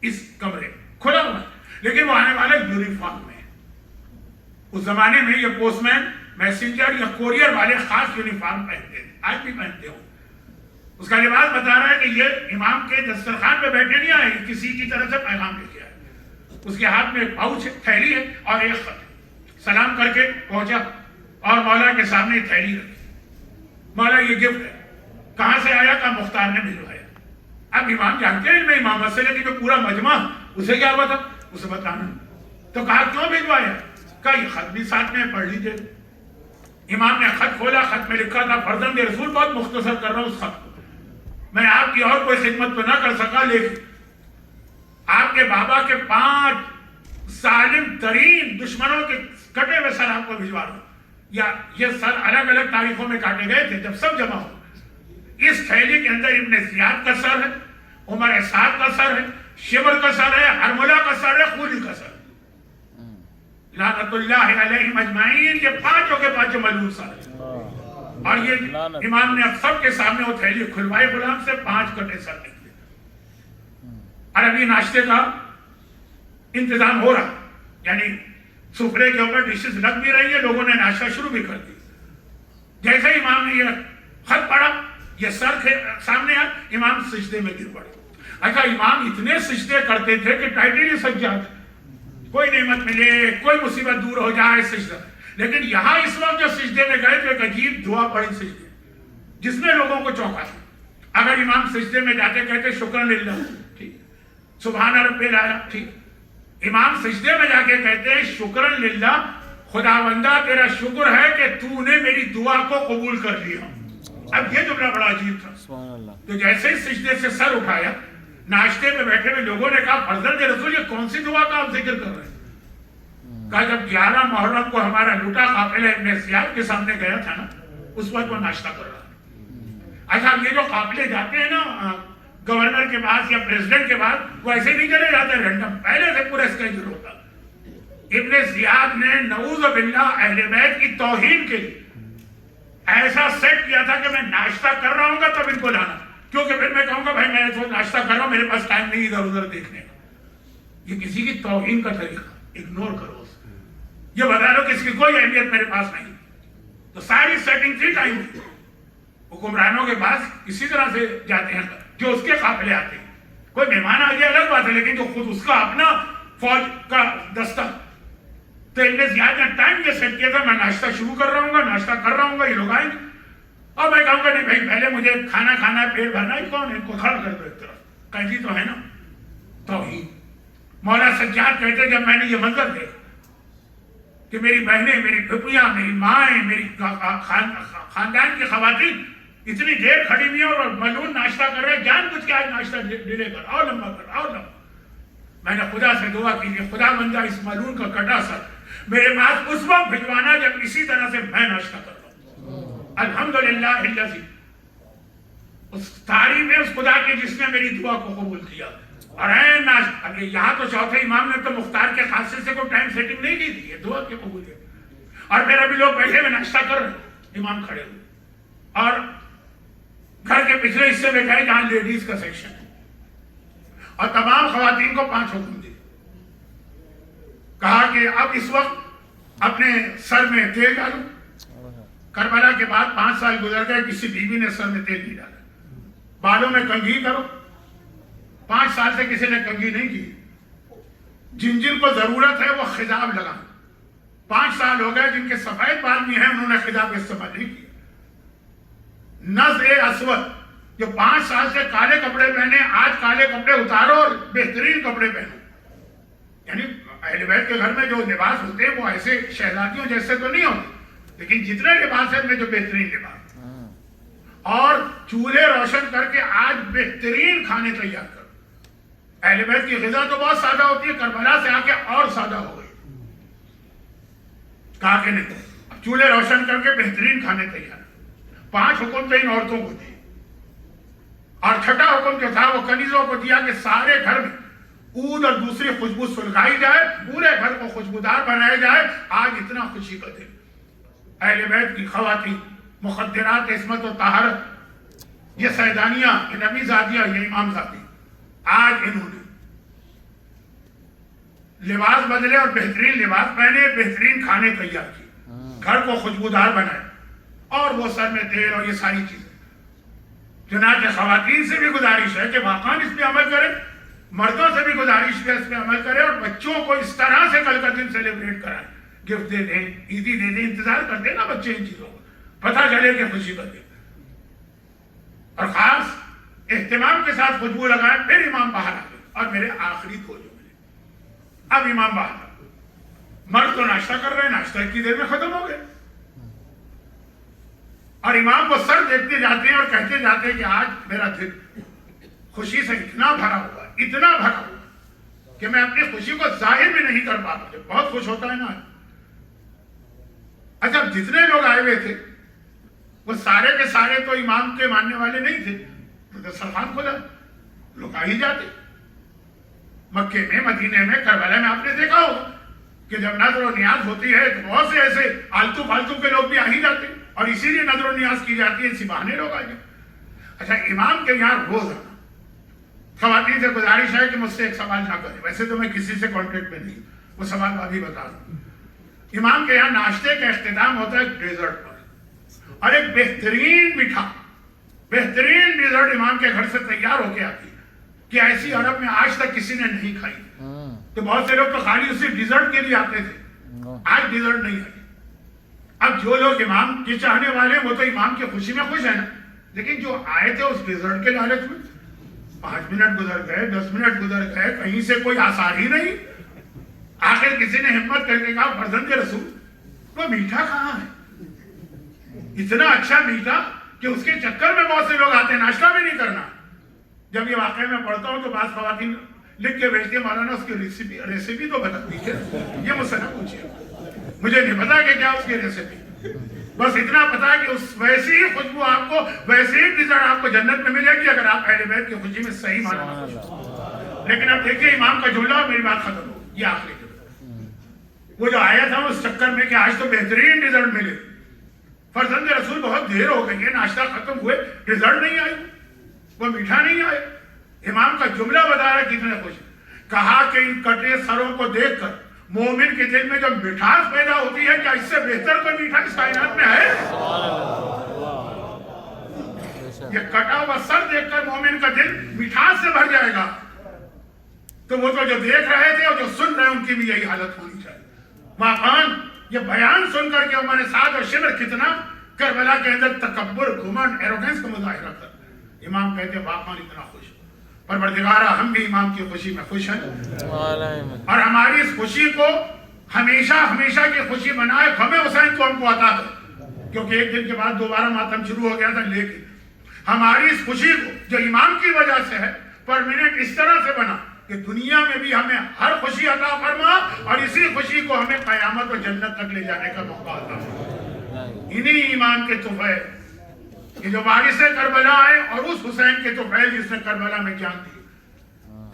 اس کمرے کھلا ہوا ہے. لیکن وہ آنے والا یونیفارم میں. اس زمانے میں یہ پوسٹ مین میسنجر یا کوریئر والے خاص یونیفارم پہنتے تھے. آج بھی پہنتے ہوں. اس کا لباس بتا رہا ہے کہ یہ امام کے دسترخوان پہ بیٹھے نہیں آئے. کسی کی طرف سے پیغام لے کے آئے. اس کے ہاتھ میں پاؤچ ہے تھیلی ہے اور ایک خط. سلام کر کے پہنچا اور مولا کے سامنے تھیلی رکھی. مولا یہ گفٹ ہے. کہاں سے آیا؟ کا مختار نے بھجوایا. اب امام جانتے ہیں میں امامت سے لیکن جو پورا مجمع اسے کیا ہوا تھا اسے بتانا. تو کہا کیوں بھجوایا؟ کہا یہ خط بھی ساتھ میں پڑھ لیجیے. امام نے خط کھولا. خط میں لکھا تھا فرزند رسول. بہت مختصر کر رہا ہوں اس خط کو. میں آپ کی اور کوئی خدمت تو نہ کر سکا لیکن آپ کے بابا کے 5 ظالم ترین دشمنوں کے کٹے ہوئے سر آپ کو بھجوا رہا ہوں. یا یہ سر الگ الگ تاریخوں میں کاٹے گئے تھے جب سب جمع ہو. اس تھیلی کے اندر ابن زیاد کا سر ہے. عمر سعد کا سر ہے. شبر کا سر ہے. حرملہ کا سر ہے. خولی کا سر. لعنت اللہ علیہم اجمعین. یہ 5 کے 5 ملعون سر ہے. اور یہ امام نے اب سب کے سامنے وہ تھیلی کھلوائی. غلام سے 5 کٹے سر نکلے. اور ابھی ناشتے کا انتظام ہو رہا. یعنی سفرے کے اوپر ڈشز لگ بھی رہی ہے. لوگوں نے ناشتہ شروع بھی کر دی. جیسے امام نے یہ خط پڑھا یہ سر کے سامنے آیا. امام سجدے میں گر پڑے. اچھا امام اتنے سجدے کرتے تھے کہ ٹائٹل ہی سجاد. کوئی نعمت ملے کوئی مصیبت دور ہو جائے سجدہ. لیکن یہاں اس وقت جو سجدے میں گئے تو ایک عجیب دعا پڑھی سجدے جس نے لوگوں کو چونکا. اگر امام سجدے میں جاتے کہتے شکر للہ ٹھیک. سبحان رب الاعلی ٹھیک. امام سجدے میں جا کے کہتے ہیں شکر للہ. خداوندہ تیرا شکر ہے کہ تو نے میری دعا کو قبول کر لیا. اب یہ جملہ بڑا عجیب تھا. تو جیسے ہی سجدے سے سر اٹھایا ناشتے میں بیٹھے ہوئے لوگوں نے کہا فرزند رسول یہ کون سی دعا کا آپ ذکر کر رہے ہیں؟ کہا جب 11 محرم کو ہمارا لوٹا قافلہ ابن زیاد کے سامنے گیا تھا نا اس وقت وہ ناشتہ کر رہا تھا. اچھا یہ جو قافلے جاتے ہیں نا گورنر کے پاس یا پریزیڈنٹ کے پاس وہ ایسے نہیں چلے جاتے رینڈم. پہلے سے پورا اسکیجول ہوتا. ابن زیاد نے نعوذ باللہ اہل بیت کی توہین کے لیے ایسا سیٹ کیا تھا کہ میں ناشتہ کر رہا ہوں گا تب ان کو لانا. کیونکہ پھر میں کہوں گا بھائی میں تو ناشتہ کر رہا ہوں میرے پاس ٹائم نہیں ادھر ادھر دیکھنے کا. یہ کسی کی توہین کا طریقہ. اگنور کرو. یہ بتا لو کہ اس کی کوئی اہمیت میرے پاس نہیں. تو ساری سیٹنگ تھی ٹائم. حکمرانوں کے پاس اسی طرح سے جاتے ہیں جو اس کے قافلے آتے ہیں. کوئی مہمان آ گیا الگ بات ہے لیکن جو خود اس کا اپنا فوج کا دستہ. تو ابن زیاد نے ٹائم یہ سیٹ کیا تھا میں ناشتہ شروع کر رہا ہوں گا ناشتہ کر رہا ہوں گا یہ لوگ آئیں گے اور میں کہوں گا نہیں بھائی پہلے مجھے کھانا کھانا ہے پیٹ بھرنا ہے. کون ہے ان کو کھڑا کر دو ایک طرف. قیدی تو ہے نا. توحید. مولا سجاد کہتے جب میں نے یہ منظر دیکھا کہ میری بہنیں میری پھپھیاں میری مائیں میری خاندان کی خواتین اتنی دیر کھڑی ہوئی اور ملعون ناشتہ کر رہے جان بوجھ کے آج ناشتہ ڈیلے کر اور لمبا کر اور لمبا. میں نے خدا سے دعا کی کہ خدا بندہ اس ملعون کا کٹا سر میرے پاس اس وقت بھجوانا جب اسی طرح سے میں ناشتہ کر رہا ہوں. الحمدللہ الذی اس تعریف ہے اس خدا کی جس نے میری دعا کو قبول کیا. اور اب یہاں تو چوتھے امام نے تو مختار کے خاصے سے کوئی ٹائم سیٹنگ نہیں کی تھی، یہ دعا کی قبولیت۔ اور پھر ابھی لوگ بیٹھے ہوئے ناشتہ کر رہے ہیں، امام کھڑے ہوئے اور گھر کے پچھلے حصے میں گئے جہاں لیڈیز کا سیکشن ہے، اور تمام خواتین کو 5 حکم دیے۔ کہا کہ اب اس وقت اپنے سر میں تیل ڈالو۔ کربلا کے بعد 5 سال گزر گئے، کسی بیوی نے سر میں تیل نہیں ڈالا۔ بالوں میں کنگھی کرو، 5 سال سے کسی نے کنگھی نہیں کی۔ جن جن کو ضرورت ہے وہ خضاب لگا۔ 5 سال ہو گئے جن کے سفید بال بھی ہیں انہوں نے خضاب استعمال نہیں کیا۔ نزع اسود، جو 5 سال سے کالے کپڑے پہنے آج کالے کپڑے اتارو اور بہترین کپڑے پہنو۔ یعنی اہل بیت کے گھر میں جو لباس ہوتے ہیں وہ ایسے شہزادیوں جیسے تو نہیں ہوتے، لیکن جتنے لباس ہیں میں جو بہترین لباس، اور چولہے روشن کر کے آج بہترین کھانے تیار کرو۔ اہل بیت کی غذا تو بہت سادہ ہوتی ہے، کربلا سے آ کے اور سادہ ہو گئی۔ کہا کہ نہیں، اب چولہے روشن کر کے بہترین کھانے تیار۔ 5 حکم تو ان عورتوں کو دیے، اور 6واں حکم جو تھا وہ کنیزوں کو دیا کہ سارے گھر میں عود اور دوسری خوشبو سلگائی جائے، پورے گھر کو خوشبودار بنایا جائے۔ آج اتنا خوشی کا دن، اہل بیت کی خواتین مخدرات عصمت و طہارت، یہ سیدانیاں، یہ نبی زادیاں، یہ امام زادی، آج انہوں نے لباس بدلے اور بہترین لباس پہنے، بہترین کھانے تیار کیے، گھر کو خوشبودار بنائے، اور وہ سر میں تیل اور یہ ساری چیزیں۔ چنانچہ خواتین سے بھی گزارش ہے کہ واقعاً اس پہ عمل کریں، مردوں سے بھی گزارش ہے اس پہ عمل کریں، اور بچوں کو اس طرح سے کل کا دن سیلیبریٹ کرائیں، گفٹ دے دیں، عیدی دے دیں، انتظار کرتے ہیں نا بچے ان چیزوں کو، پتہ چلے کہ خوشی کا دن۔ اور خاص اہتمام کے ساتھ خوشبو لگائیں۔ پھر امام باہر آ گئے، اور میرے آخری دو جو ملے، اب امام باہر آ گئے، مرد تو ناشتہ کر رہے ہیں، ناشتہ اتنی دیر میں ختم ہو گئے، اور امام کو سر دیکھتے جاتے ہیں اور کہتے جاتے ہیں کہ آج میرا دل خوشی سے اتنا بھرا ہوا، اتنا بھرا ہوا کہ میں اپنی خوشی کو ظاہر بھی نہیں کر پاتا۔ مجھے بہت خوش ہوتا ہے نا۔ اچھا، جتنے لوگ آئے ہوئے تھے وہ سارے کے سارے تو امام کے ماننے والے نہیں تھے، دسترخوان کھلا، لوگ آ ہی جاتے۔ مکے میں، مدینے میں، کربلا میں آپ نے دیکھا ہوگا کہ جب نظر و نیاز ہوتی ہے تو بہت سے ایسے آلتو فالتو کے لوگ بھی آ ہی جاتے، اور اسی لیے نظر و نیاز کی جاتی ہے، اسی بہانے لوگ آ جائیں۔ اچھا، امام کے یہاں روز آنا۔ خواتین سے گزارش ہے کہ مجھ سے ایک سوال نہ کریں، ویسے تو میں کسی سے کانٹیکٹ میں نہیں، وہ سوال ابھی بتا دوں۔ امام کے یہاں ناشتے کا اختتام ہوتا ہے ڈیزرٹ پر، اور ایک بہترین میٹھا، بہترین ڈیزرٹ امام کے گھر سے تیار ہو کے آتی ہے کہ ایسی عرب میں آج تک کسی نے نہیں کھائی۔ تو بہت سے لوگ تو خالی اسی ڈیزرٹ کے لیے آتے تھے، آج ڈیزرٹ نہیں آئی۔ اب جو لوگ امام کے چاہنے والے ہیں وہ تو امام کی خوشی میں خوش ہیں نا، لیکن جو آئے تھے اس ڈیزرٹ کے لالچ میں، 5 منٹ گزر گئے، 10 منٹ گزر گئے، کہیں سے کوئی آثار ہی نہیں۔ آخر کسی نے ہمت کر کے کہا، فرزند رسول وہ میٹھا کہاں ہے؟ اتنا اچھا میٹھا کہ اس کے چکر میں بہت سے لوگ آتے ہیں، ناشتہ بھی نہیں کرنا۔ جب یہ واقعہ میں پڑھتا ہوں تو بعض خواتین لکھ کے بھیجتی ہے، مولانا اس کی ریسیپی تو بتا دیجیے، یہ مجھ سے نہ پوچھیے، مجھے نہیں پتا کہ کیا اس کی ریسیپی، بس اتنا پتا ہے کہ اس ویسی ہی خوشبو آپ کو، ویسی ہی ڈیزرٹ آپ کو جنت میں ملے گی اگر آپ اہل بیت کی خوشی میں صحیح مانا خوش ہو۔ لیکن اب دیکھیے امام کا جملہ، اور میری بات ختم ہو، یہ آخری جملہ، وہ جو آیا تھا اس چکر میں کہ آج تو بہترین ڈیزرٹ ملے، فرزند رسول بہت دیر ہو گئی ہے، ناشتہ ختم ہوئے، ڈیزرٹ نہیں آئی، وہ میٹھا نہیں آئے۔ امام کا جملہ بتا رہا ہے کتنے خوش، کہا کہ ان کٹے سروں کو دیکھ کر مومن کے دل میں جب مٹھاس پیدا ہوتی ہے، کیا اس سے بہتر کوئی میٹھا اس کائنات میں ہے؟ یہ کٹا ہوا سر دیکھ کر مومن کا دل مٹھاس سے بھر جائے گا۔ تو وہ تو جو دیکھ رہے تھے اور جو سن رہے ان کی بھی یہی حالت ہونی چاہیے۔ واقعاً یہ بیان سن کر کے عمر سعد اور شبر کتنا کربلا کے اندر تکبر، گھمنڈ، ایروگنس کا مظاہرہ کر، امام کہتے ہیں واقعاً اتنا خوش، پروردگارہ ہم بھی امام کی خوشی میں خوش ہیں، اور ہماری اس خوشی کو ہمیشہ ہمیشہ کی خوشی بنائے، غم حسین کو ہم کو عطا کر، کیونکہ ایک دن کے بعد دوبارہ ماتم شروع ہو گیا تھا، لیکن ہماری اس خوشی کو جو امام کی وجہ سے ہے پرمیننٹ اس طرح سے بنا کہ دنیا میں بھی ہمیں ہر خوشی عطا فرما، اور اسی خوشی کو ہمیں قیامت و جنت تک لے جانے کا موقع عطا فرما۔ انہی امام کے تحفے کہ جو وارث کربلا ہے، اور اس حسین کے طفیل جس نے کربلا میں جان دی۔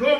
2